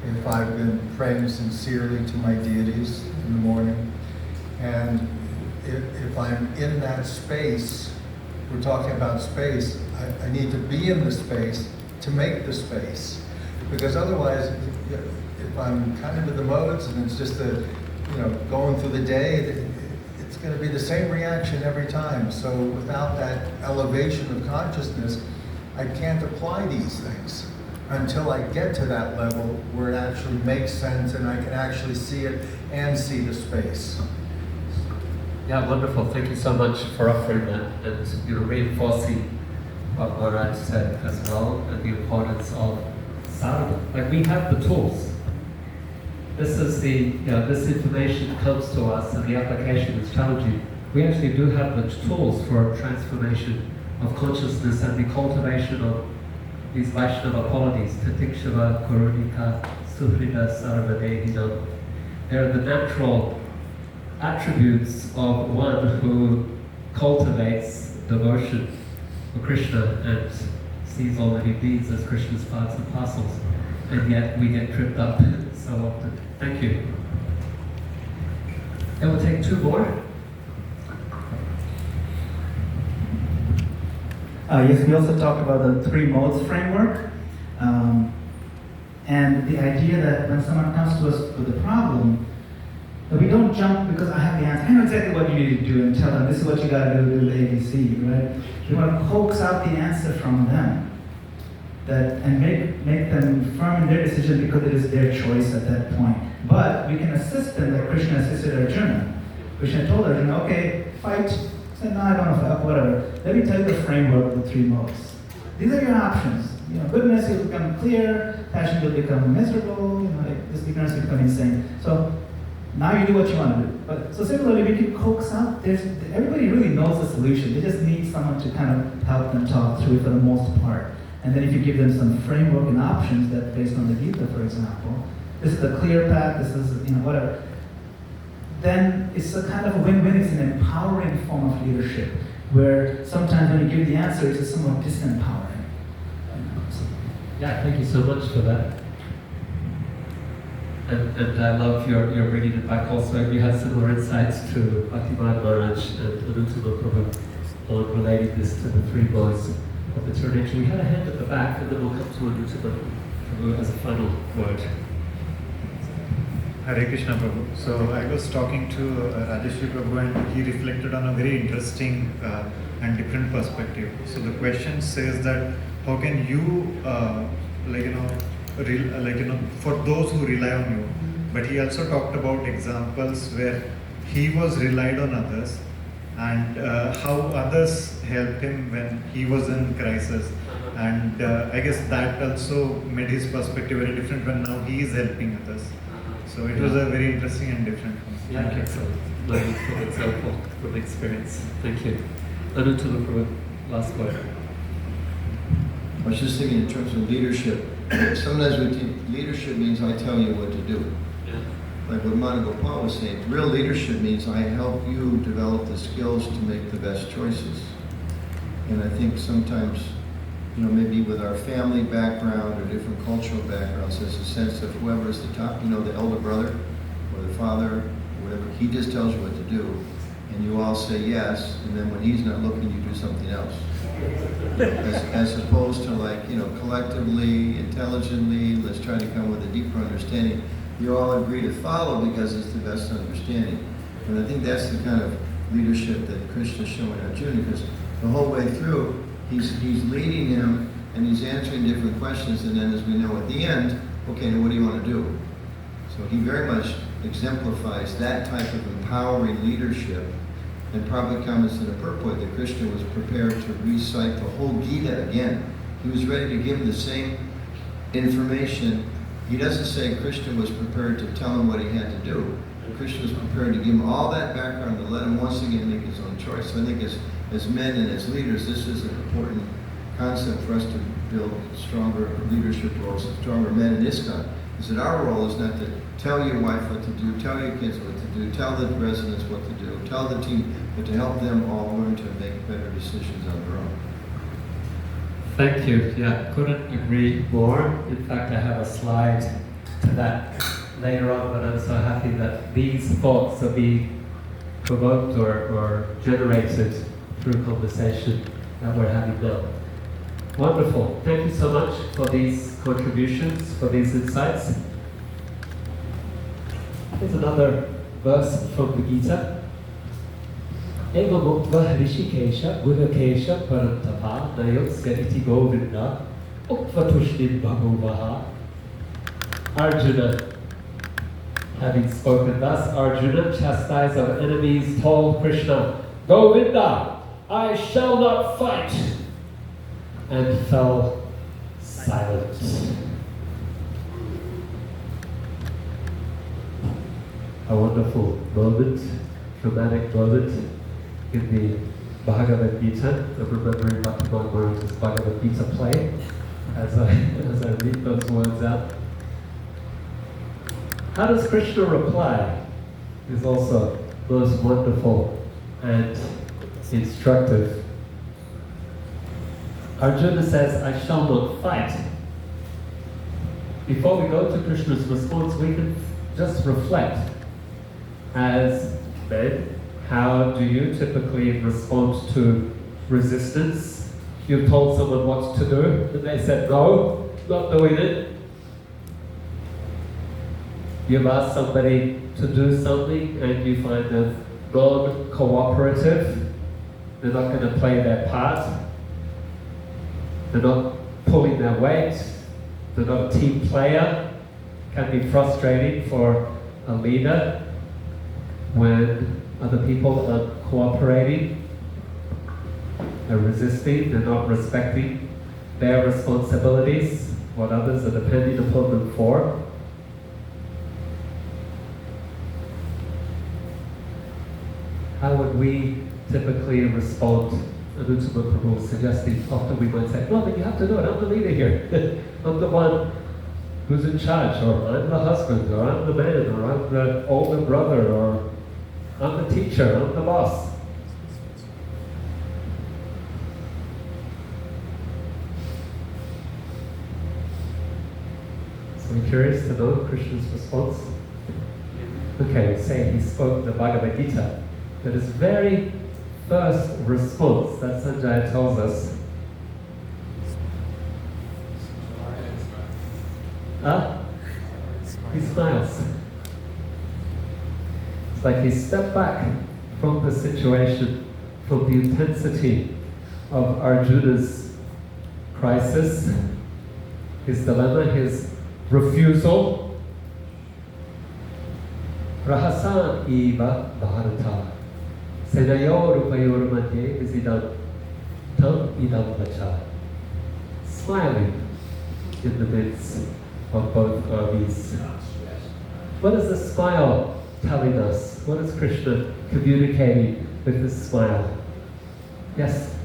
if I've been praying sincerely to my deities in the morning, and if I'm in that space, we're talking about space, I need to be in the space to make the space. Because otherwise, if I'm kind of in the modes and it's just going through the day, it's going to be the same reaction every time. So without that elevation of consciousness, I can't apply these things until I get to that level where it actually makes sense and I can actually see it and see the space. Yeah, wonderful. Thank you so much for offering that and reinforcing what Maharaj said as well, and the importance of sadhana. Like, we have the tools. This is this information comes to us, and the application is challenging. We actually do have the tools for transformation of consciousness and the cultivation of these Vaishnava qualities, Tatikshava, Kurunika, Suhrida, Sarvadehinam. They're the natural attributes of one who cultivates devotion for Krishna and sees all that he needs as Krishna's parts and parcels. And yet we get tripped up so often. Thank you. And we'll take two more. Yes, we also talked about the three modes framework. And the idea that when someone comes to us with a problem, that we don't jump because I have the answer. I know exactly what you need to do and tell them this is what you got to do ABC, right? We want to coax out the answer from them and make them firm in their decision because it is their choice at that point. But we can assist them like Krishna assisted Arjuna. Krishna told Arjuna, okay, fight. He said, no, I don't know, whatever. Let me tell you the framework of the three modes. These are your options. Goodness will become clear, passion will become miserable, like this ignorance will become insane. So now you do what you want to do. But so similarly, we can coax out. Everybody really knows the solution. They just need someone to kind of help them talk through it for the most part. And then if you give them some framework and options that based on the Gita, for example, this is the clear path, this is whatever, then it's a kind of a win-win. It's an empowering form of leadership, where sometimes when you give the answer, it's somewhat disempowering. Yeah, thank you so much for that. And I love your bringing it back also. You had similar insights to Bhaktivedanta Maharaj and Anuttama Prabhu on relating this to the three modes of determination. We had a hand at the back, and then we'll come to Anuttama Prabhu as a final word. Hare Krishna Prabhu. So I was talking to Rajeshri Prabhu, and he reflected on a very interesting and different perspective. So the question says that how can you for those who rely on you, but he also talked about examples where he was relied on others and how others helped him when he was in crisis, and I guess that also made his perspective very different when now he is helping others. So it was a very interesting and different one. Yeah, excellent. Learning from example, from experience. Thank you. Anuttama Prabhu, last word. I was just thinking in terms of leadership. Sometimes leadership means I tell you what to do. Yeah. Like what Managopal was saying, real leadership means I help you develop the skills to make the best choices. And I think sometimes, maybe with our family background or different cultural backgrounds, there's a sense of whoever's the top, the elder brother or the father, or whatever, he just tells you what to do. and you all say yes, and then when he's not looking, you do something else. As opposed to collectively, intelligently, let's try to come with a deeper understanding. You all agree to follow because it's the best understanding. And I think that's the kind of leadership that Krishna's showing Arjuna, because the whole way through, he's leading him and he's answering different questions, and then as we know at the end, okay, now what do you want to do? So he very much exemplifies that type of empowering leadership. And Prabhupada comments in a purport that Krishna was prepared to recite the whole Gita again. He was ready to give the same information. He doesn't say Krishna was prepared to tell him what he had to do. Krishna was prepared to give him all that background to let him once again make his own choice. So I think as men and as leaders, this is an important concept for us to build stronger leadership roles, stronger men in ISKCON. Is that our role is not to tell your wife what to do, tell your kids what to do, tell the residents what to do, tell the team, but to help them all learn to make better decisions on their own. Thank you. Yeah, couldn't agree more. In fact, I have a slide to that later on, but I'm so happy that these thoughts are being provoked or generated through conversation that we're having now. Wonderful. Thank you so much for these contributions, for these insights. Here's another verse from the Gita. Eva mukva hrishikesha gurukesha parantapa nayotsya iti govinda ukvatushnim bhaguvaha. Arjuna, having spoken thus, Arjuna, chastised of enemies, told Krishna, Govinda, I shall not fight, and fell silent. A wonderful moment, dramatic moment in the Bhagavad Gita. I'm remembering Bhaktivinoda Maharaj's Bhagavad Gita play as I read those words out. How does Krishna reply is also most wonderful and instructive. Arjuna says, I shall not fight. Before we go to Krishna's response, we can just reflect. As men, how do you typically respond to resistance? You've told someone what to do, and they said, no, not doing it. You've asked somebody to do something, and you find them non-cooperative. They're not going to play their part. They're not pulling their weight. They're not a team player. It can be frustrating for a leader when other people are cooperating, they're resisting, they're not respecting their responsibilities, what others are depending upon them for. How would we typically respond? Anutama Prabhu was suggesting often we might say, no, but you have to do it, I'm the leader here. I'm the one who's in charge, or I'm the husband, or I'm the man, or I'm the older brother, or I'm the teacher, I'm the boss. So I'm curious to know Krishna's response. Okay, say he spoke the Bhagavad Gita, but his very first response that Sanjaya tells us, he smiles. It's like he stepped back from the situation, from the intensity of Arjuna's crisis, his dilemma, his refusal. Rahasan iva bharata senayor upayor madhye visidam tam idam vacha. Smiling in the midst of both armies. What is the smile telling us? What is Krishna communicating with this smile? Yes?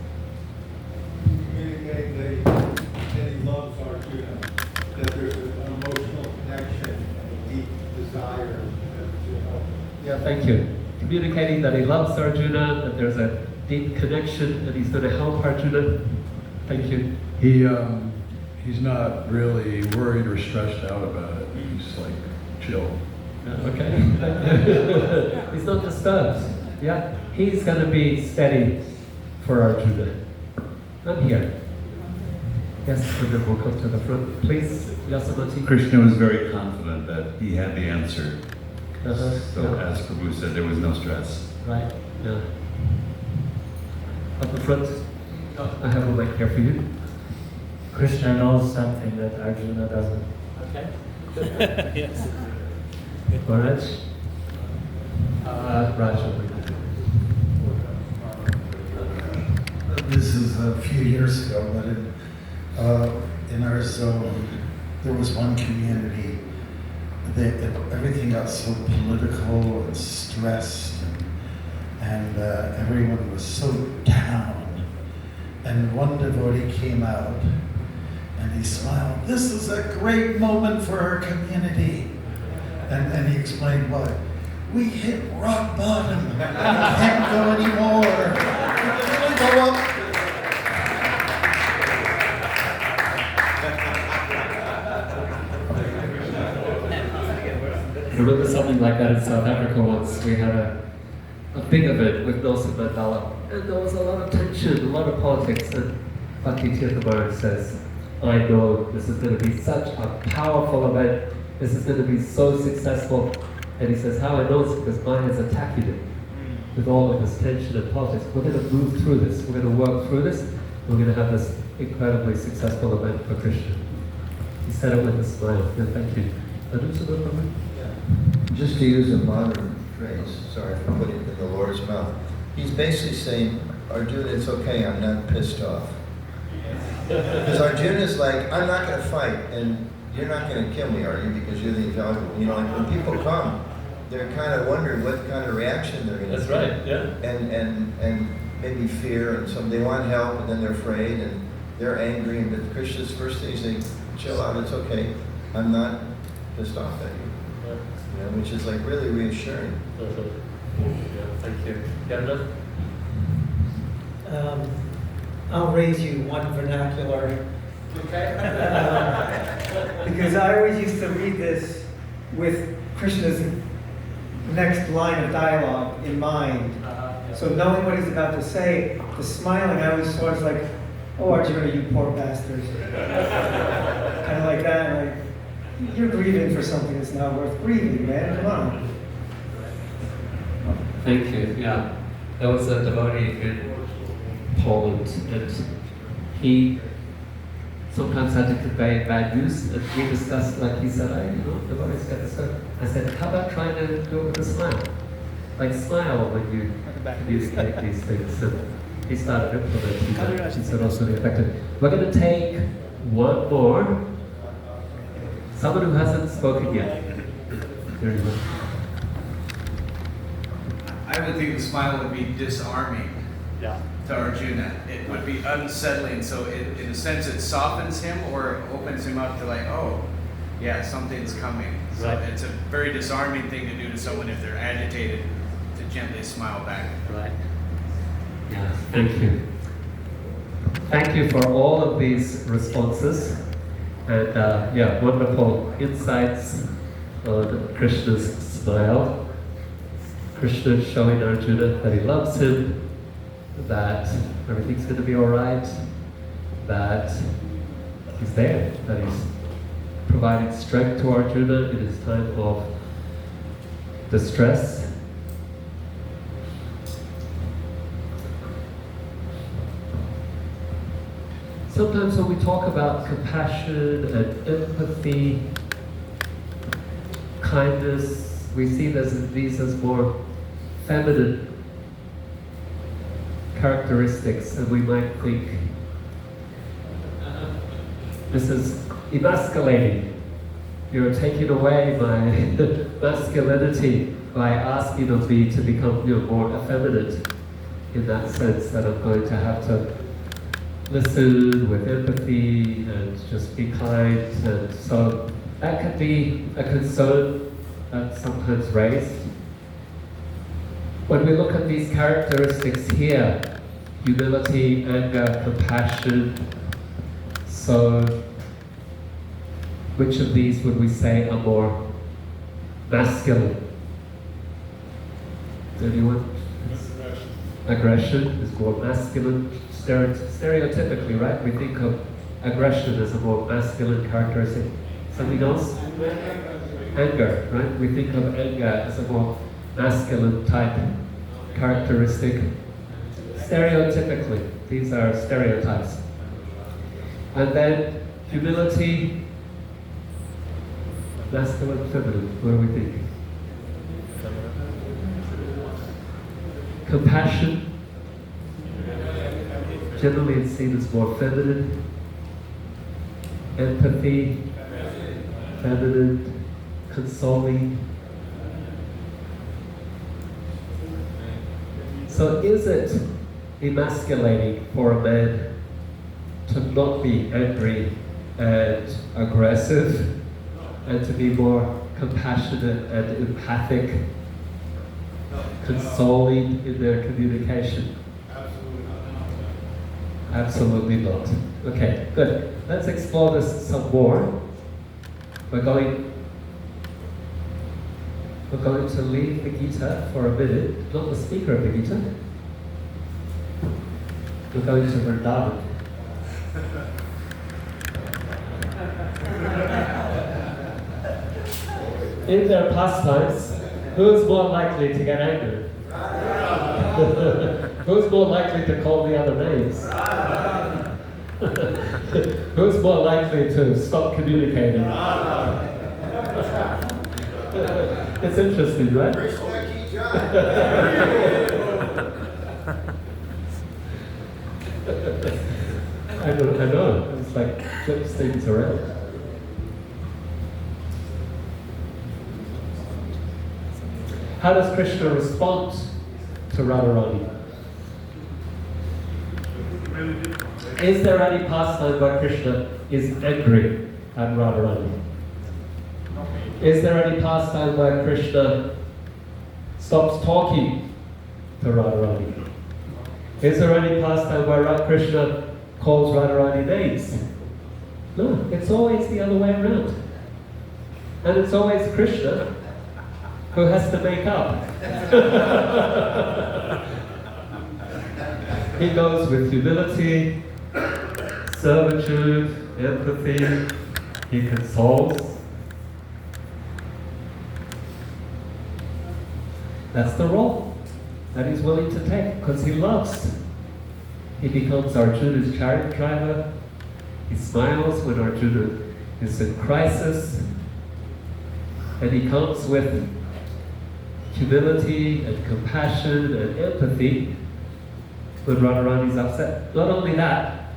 Communicating that he loves Arjuna, that there's an emotional connection, a deep desire to help. Yeah, thank you. Communicating that he loves Arjuna, that there's a deep connection, and he's going to help Arjuna. Thank you. He's not really worried or stressed out about it. He's like chill. Okay. He's not disturbed. Yeah, he's going to be steady for Arjuna. I'm here. Yes, and then we'll come to the front. Please, Yasamati. Krishna was very confident that he had the answer. Uh-huh. So Yeah. as Prabhu said, there was no stress. Right, yeah. Up the front. I have a mic here for you. Krishna knows something that Arjuna doesn't. Okay. Yes. Maharaj. Raj. This is a few years ago, but in our zone, there was one community that everything got so political and stressed, and everyone was so down. And one devotee came out and he smiled. This is a great moment for our community. And he explained why. We hit rock bottom. We can't go anymore. We go up. I remember something like that in South Africa once. We had a big event with Nelson Mandela, and there was a lot of tension, a lot of politics, and Bhakti Tirtha says, I know this is going to be such a powerful event, this is going to be so successful, and he says, how I know it's because Maya is attacking it with all of this tension and politics. We're going to move through this, we're going to work through this, we're going to have this incredibly successful event for Krishna. He said it with a smile, and thank you. Just to use a modern phrase, sorry for putting it in the Lord's mouth, he's basically saying, Arjuna, it's okay, I'm not pissed off. Because Arjuna's like, I'm not going to fight, and you're not going to kill me, are you? Because you're the intelligent. You know, like when people come, they're kind of wondering what kind of reaction they're going to That's get. right, yeah. And maybe fear, and some they want help, and then they're afraid, and they're angry. And but Krishna's first thing is saying, chill out, it's okay. I'm not pissed off at you. Yeah. You know, which is like really reassuring. Yeah, thank you. Gandalf? I'll raise you one vernacular. Okay. Because I always used to read this with Krishna's next line of dialogue in mind. So knowing what he's about to say, the smiling, I always thought was like, oh Arjuna, you poor bastard. Kind of like that, like, you're grieving for something that's not worth grieving, man, come on. Thank you, yeah. There was a devotee in Poland, and he sometimes had to convey bad news, and we discussed, like he said, devotees get this stuff. I said, how about trying to do it with a smile? Like smile when you communicate these things. And he started implementing that. He said also the effective. We're going to take one more. Someone who hasn't spoken yet. There you go. I would think the smile would be disarming to Arjuna. It would be unsettling, so in a sense it softens him or opens him up to like, oh, yeah, something's coming. So it's a very disarming thing to do to someone if they're agitated, to gently smile back. Right. Yeah, thank you. Thank you for all of these responses. And wonderful insights on Krishna's smile. Krishna showing Arjuna that he loves him, that everything's going to be all right, that he's there, that he's providing strength to Arjuna in his time of distress. Sometimes when we talk about compassion and empathy, kindness, we see these as more feminine characteristics, and we might think this is emasculating. You're taking away my masculinity by asking of me to become more effeminate, in that sense that I'm going to have to listen with empathy and just be kind. And so that can be a concern that's sometimes raised. When we look at these characteristics here, humility, anger, compassion, so which of these would we say are more masculine? Anyone? Aggression is more masculine, stereotypically, right? We think of aggression as a more masculine characteristic. Something else? Anger, right? We think of anger as a more masculine type characteristic. Stereotypically, these are stereotypes. And then humility, masculine, feminine, what do we think? Compassion, generally it's seen as more feminine. Empathy, feminine. Consoling. So is it emasculating for a man to not be angry and aggressive and to be more compassionate and empathic, consoling in their communication? Absolutely not. Okay, good. Let's explore this some more. We're going to leave the Gita for a minute, not the speaker of the Gita. We're going to Vrindavan. In their pastimes, who's more likely to get angry? Who's more likely to call the other names? Who's more likely to stop communicating? It's interesting, right? I know. It's like flips things around. How does Krishna respond to Radharani? Is there any pastime where Krishna is angry at Radharani? Is there any pastime where Krishna stops talking to Radharani? Is there any pastime where Krishna calls Radharani names? No, it's always the other way around. And it's always Krishna who has to make up. He goes with humility, servitude, empathy, he consoles. That's the role that he's willing to take because he loves. He becomes Arjuna's chariot driver. He smiles when Arjuna is in crisis. And he comes with humility and compassion and empathy when Radharani's upset. Not only that,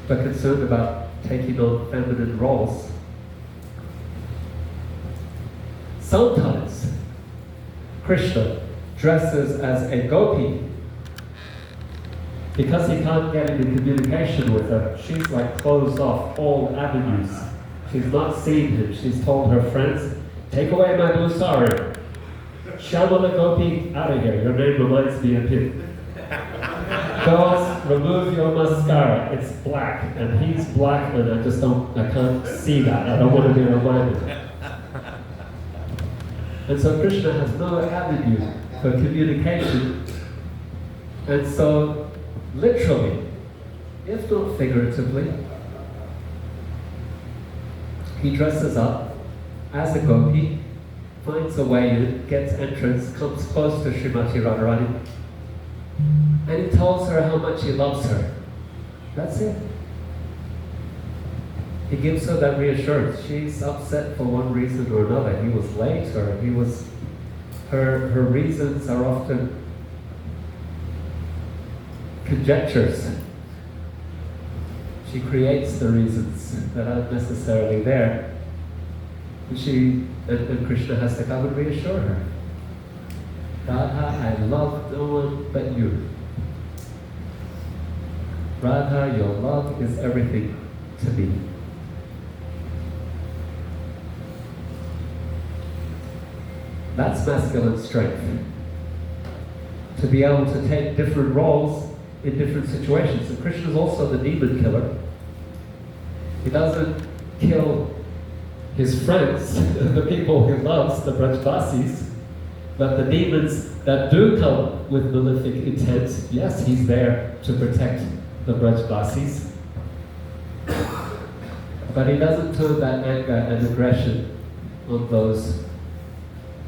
but concerned about taking on feminine roles. Sometimes Krishna dresses as a gopi because he can't get into communication with her. She's like closed off all avenues. She's not seen him. She's told her friends, take away my blue sari. Shyamala Gopi, out of here. Your name reminds me of him. Girls, remove your mascara. It's black, and he's black, and I can't see that. I don't want to be reminded. And so Krishna has no avenue for communication. And so, literally, if not figuratively, he dresses up as a gopi, finds a way in, gets entrance, comes close to Srimati Radharani, and he tells her how much he loves her. That's it. He gives her that reassurance. She's upset for one reason or another. He was late, or her reasons are often conjectures. She creates the reasons that aren't necessarily there. And Krishna has to come and reassure her. Radha, I love no one but you. Radha, your love is everything to me. That's masculine strength. To be able to take different roles in different situations. And Krishna is also the demon killer. He doesn't kill his friends, the people he loves, the Brajvasis. But the demons that do come with malefic intent, yes, he's there to protect the Brajvasis. But he doesn't turn that anger and aggression on those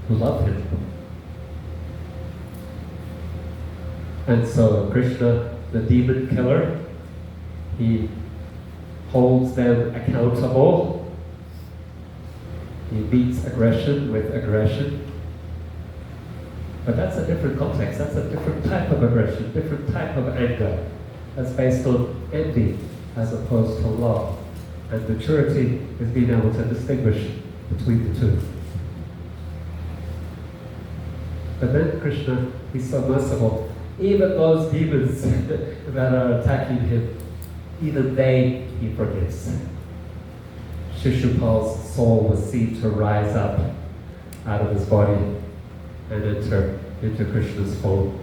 who love him. And so Krishna, the demon killer, he holds them accountable. He meets aggression with aggression. But that's a different context, that's a different type of aggression, different type of anger. That's based on envy as opposed to love. And maturity is being able to distinguish between the two. But then Krishna, he's so merciful. Even those demons that are attacking him, even they he forgives. Shishupal's soul was seen to rise up out of his body and enter into Krishna's fold.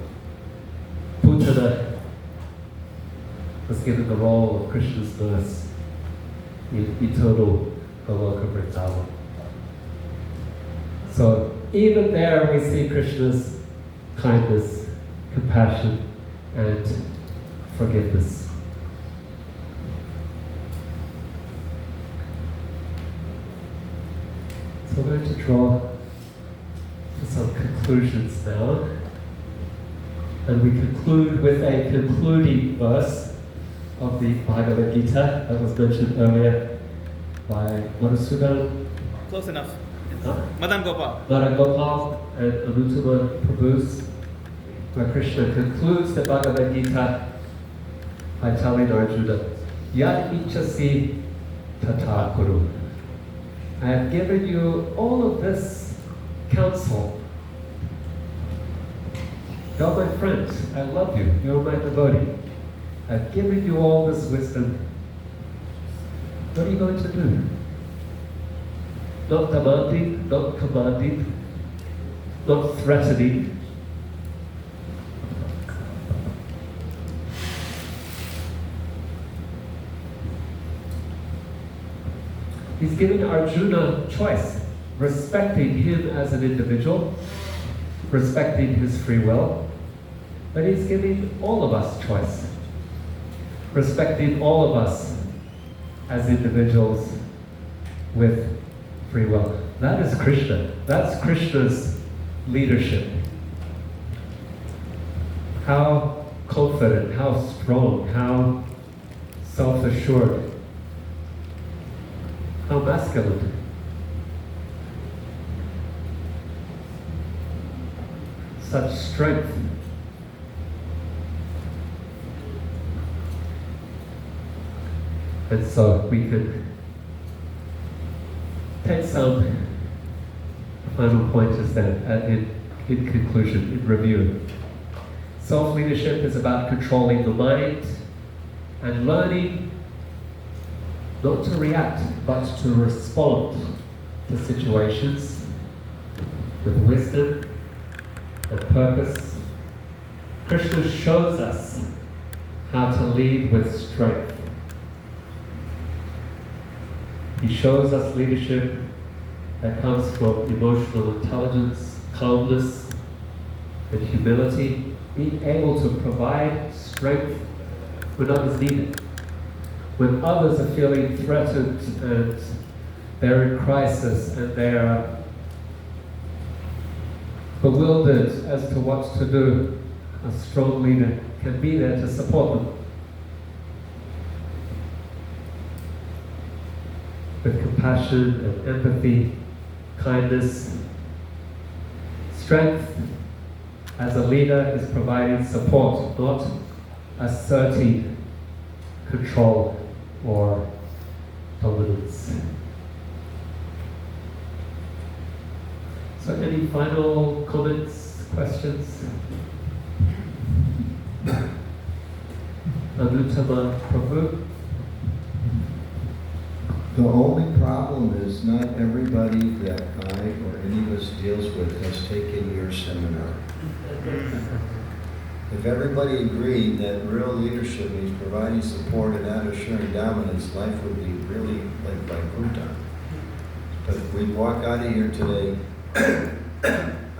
Putana was given the role of Krishna's nurse in eternal Goloka Vrindavan. So even there we see Krishna's kindness, compassion, and forgiveness. So we're going to draw some conclusions now. And we conclude with a concluding verse of the Bhagavad Gita that was mentioned earlier by Madhusudan. Close enough. Madan Gopal. Madan Gopal and Anuttama Prabhus, where Krishna concludes the Bhagavad Gita by telling Arjuna, Yat ichasi tata kuru. I have given you all of this counsel. You're my friend, I love you, you're my devotee. I've given you all this wisdom. What are you going to do? Not demanding, not commanding, not threatening. He's giving Arjuna choice, respecting him as an individual, respecting his free will, but he's giving all of us choice, respecting all of us as individuals with free will. That is Krishna. That's Krishna's leadership. How confident, how strong, how self-assured, how masculine. Such strength. And so we could take some final pointers then in conclusion, in review. Self-leadership is about controlling the mind and learning not to react, but to respond to situations with wisdom and purpose. Krishna shows us how to lead with strength. He shows us leadership that comes from emotional intelligence, calmness, and humility, being able to provide strength when others need it. When others are feeling threatened and they're in crisis and they're bewildered as to what to do, a strong leader can be there to support them. With compassion and empathy, kindness, strength as a leader is providing support, not asserting control or dominance. So any final comments, questions? Anuttama Prabhu? The only problem is not everybody that I or any of us deals with has taken your seminar. If everybody agreed that real leadership means providing support and not assuring dominance, life would be really like Bhutan. But we walk out of here today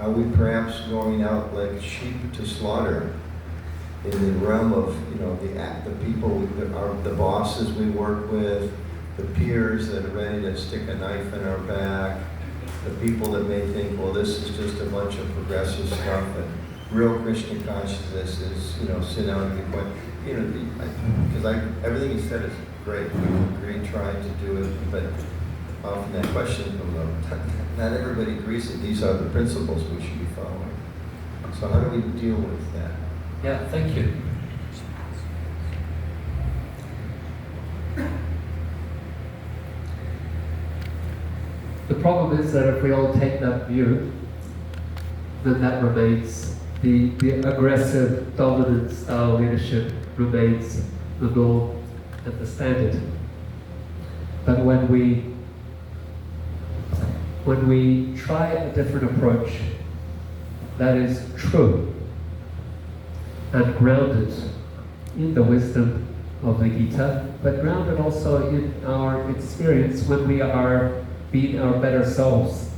Are we perhaps going out like sheep to slaughter in the realm of, the people, the bosses we work with, the peers that are ready to stick a knife in our back, the people that may think, well, this is just a bunch of progressive stuff, and real Christian consciousness is, sit down and be quiet. Because everything you said is great. We trying to do it, but often that question comes up. Not everybody agrees that these are the principles we should be following. So how do we deal with that? Yeah, thank you. The problem is that if we all take that view, then that remains the aggressive, dominant style leadership remains the norm and the standard. But when we try a different approach that is true and grounded in the wisdom of the Gita, but grounded also in our experience when we are being our better selves.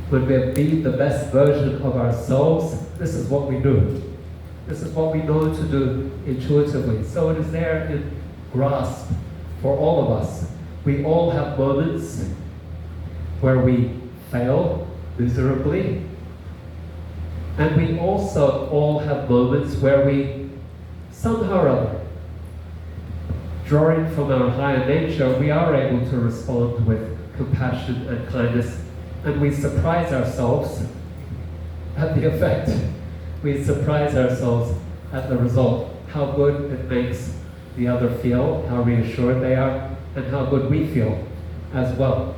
When we have been the best version of ourselves, this is what we do. This is what we know to do intuitively. So it is there in grasp for all of us. We all have moments where we fail miserably. And we also all have moments where we, somehow or other, drawing from our higher nature, we are able to respond with compassion and kindness, and we surprise ourselves at the effect. We surprise ourselves at the result, how good it makes the other feel, how reassured they are, and how good we feel as well.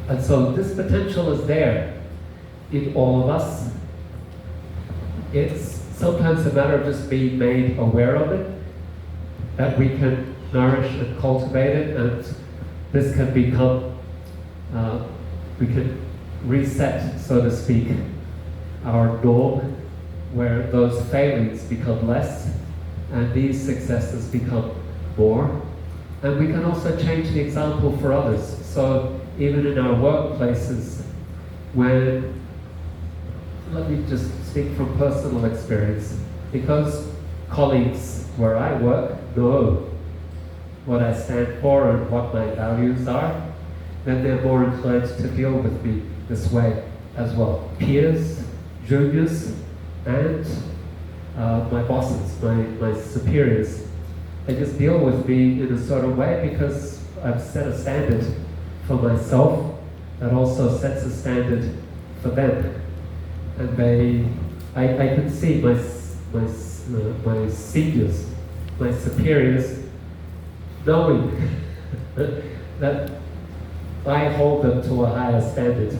And so this potential is there in all of us. It's sometimes a matter of just being made aware of it, that we can nourish and cultivate it, and this can become, we can reset, so to speak, our norm, where those failings become less, and these successes become more. And we can also change the example for others. So even in our workplaces, when, let me just speak from personal experience, because colleagues where I work know what I stand for and what my values are, then they're more inclined to deal with me this way as well. Peers, juniors, and my bosses, my superiors, they just deal with me in a sort of way because I've set a standard for myself that also sets a standard for them. And I can see my seniors, my superiors, knowing that I hold them to a higher standard.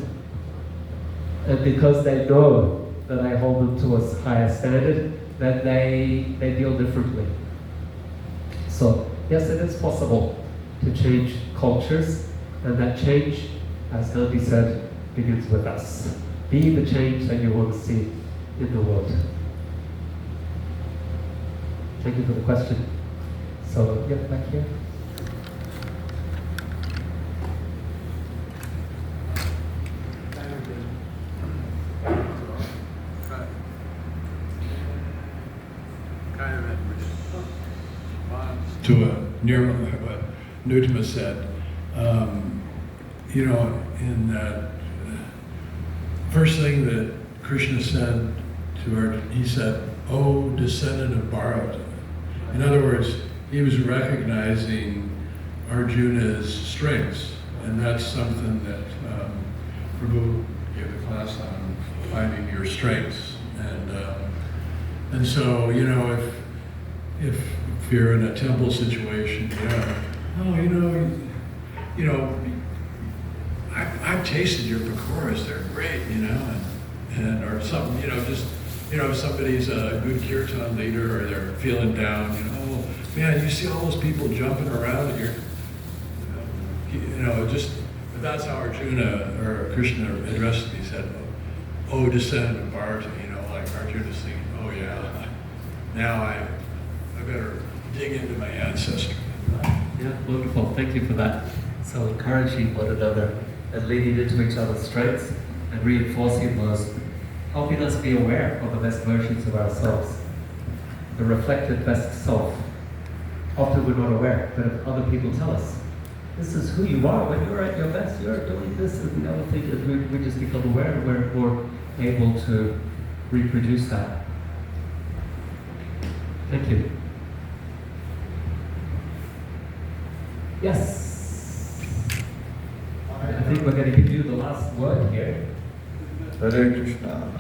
And because they know that I hold them to a higher standard, then they deal differently. So, yes, it is possible to change cultures, and that change, as Gandhi said, begins with us. Be the change that you want to see in the world. Thank you for the question. So, yeah, back here. To near what Nutama said, in that first thing that Krishna said to Arjuna, he said, "Oh, descendant of Bharata." In other words, he was recognizing Arjuna's strengths, and that's something that Prabhu gave a class on, finding your strengths, and so if you're in a temple situation, I've tasted your pakoras, they're great, and or something, if somebody's a good kirtan leader or they're feeling down, oh man, you see all those people jumping around and if that's how Arjuna or Krishna addressed me, he said, "Oh, descendant of Bharata," like Arjuna's thinking, oh yeah, now I better dig into my ancestry. Yeah, wonderful. Thank you for that. So encouraging one another and leaning into each other's strengths and reinforcing those, helping us be aware of the best versions of ourselves, the reflected best self. Often we're not aware, but if other people tell us, this is who you are when you're at your best, you're doing this and the other thing, and we just become aware and we're more able to reproduce that. Thank you. Yes. I think we're going to give you the last word here. Hare Krishna.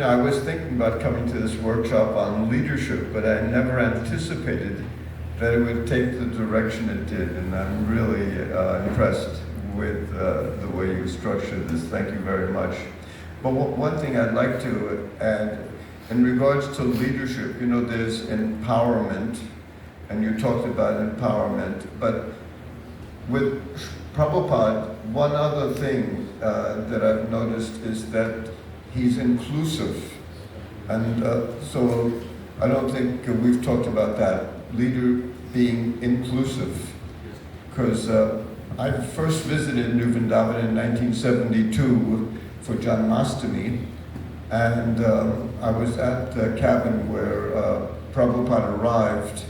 I was thinking about coming to this workshop on leadership, but I never anticipated that it would take the direction it did, and I'm really impressed with the way you structured this. Thank you very much. But one thing I'd like to add, in regards to leadership, there's empowerment, and you talked about empowerment, but with Prabhupada, one other thing that I've noticed is that he's inclusive. And so I don't think we've talked about that, leader being inclusive. Because I first visited New Vrindavan in 1972 for Janmashtami, and I was at the cabin where Prabhupada arrived,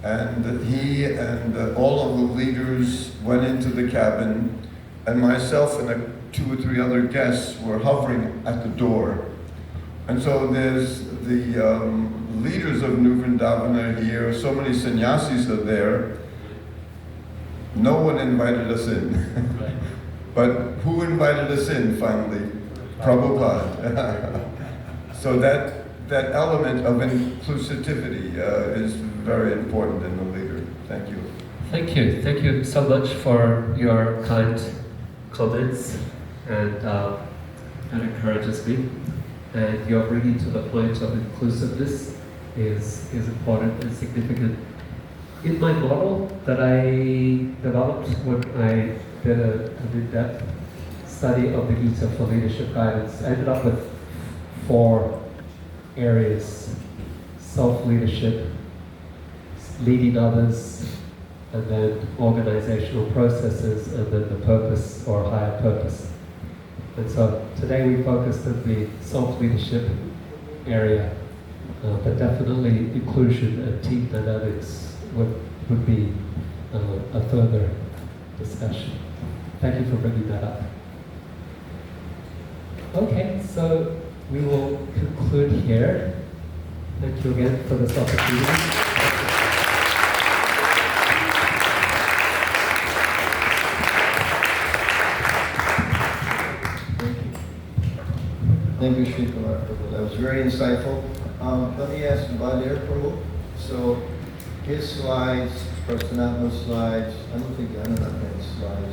and he and all of the leaders went into the cabin, and myself and 2 or 3 other guests were hovering at the door. And so there's the leaders of New Vrindavan are here, so many sannyasis are there. No one invited us in. But who invited us in finally? Prabhupada. So that element of inclusivity is very important in the leader. Thank you. Thank you. Thank you so much for your kind comments, and that encourages me. And your bringing to the point of inclusiveness is important and significant. In my model that I developed when I did an in-depth study of the Gita for leadership guidance, I ended up with 4 areas: self-leadership, leading others, and then organizational processes, and then the purpose or higher purpose. And so today we focused on the self-leadership area, but definitely inclusion and team dynamics would be a further discussion. Thank you for bringing that up. Okay, so we will conclude here. Thank you again for this opportunity. Thank you, Sri Kumar Prabhu. That was very insightful. Let me ask Vadir Prabhu. So his slides, Prasanatha's slides, I don't have any slides.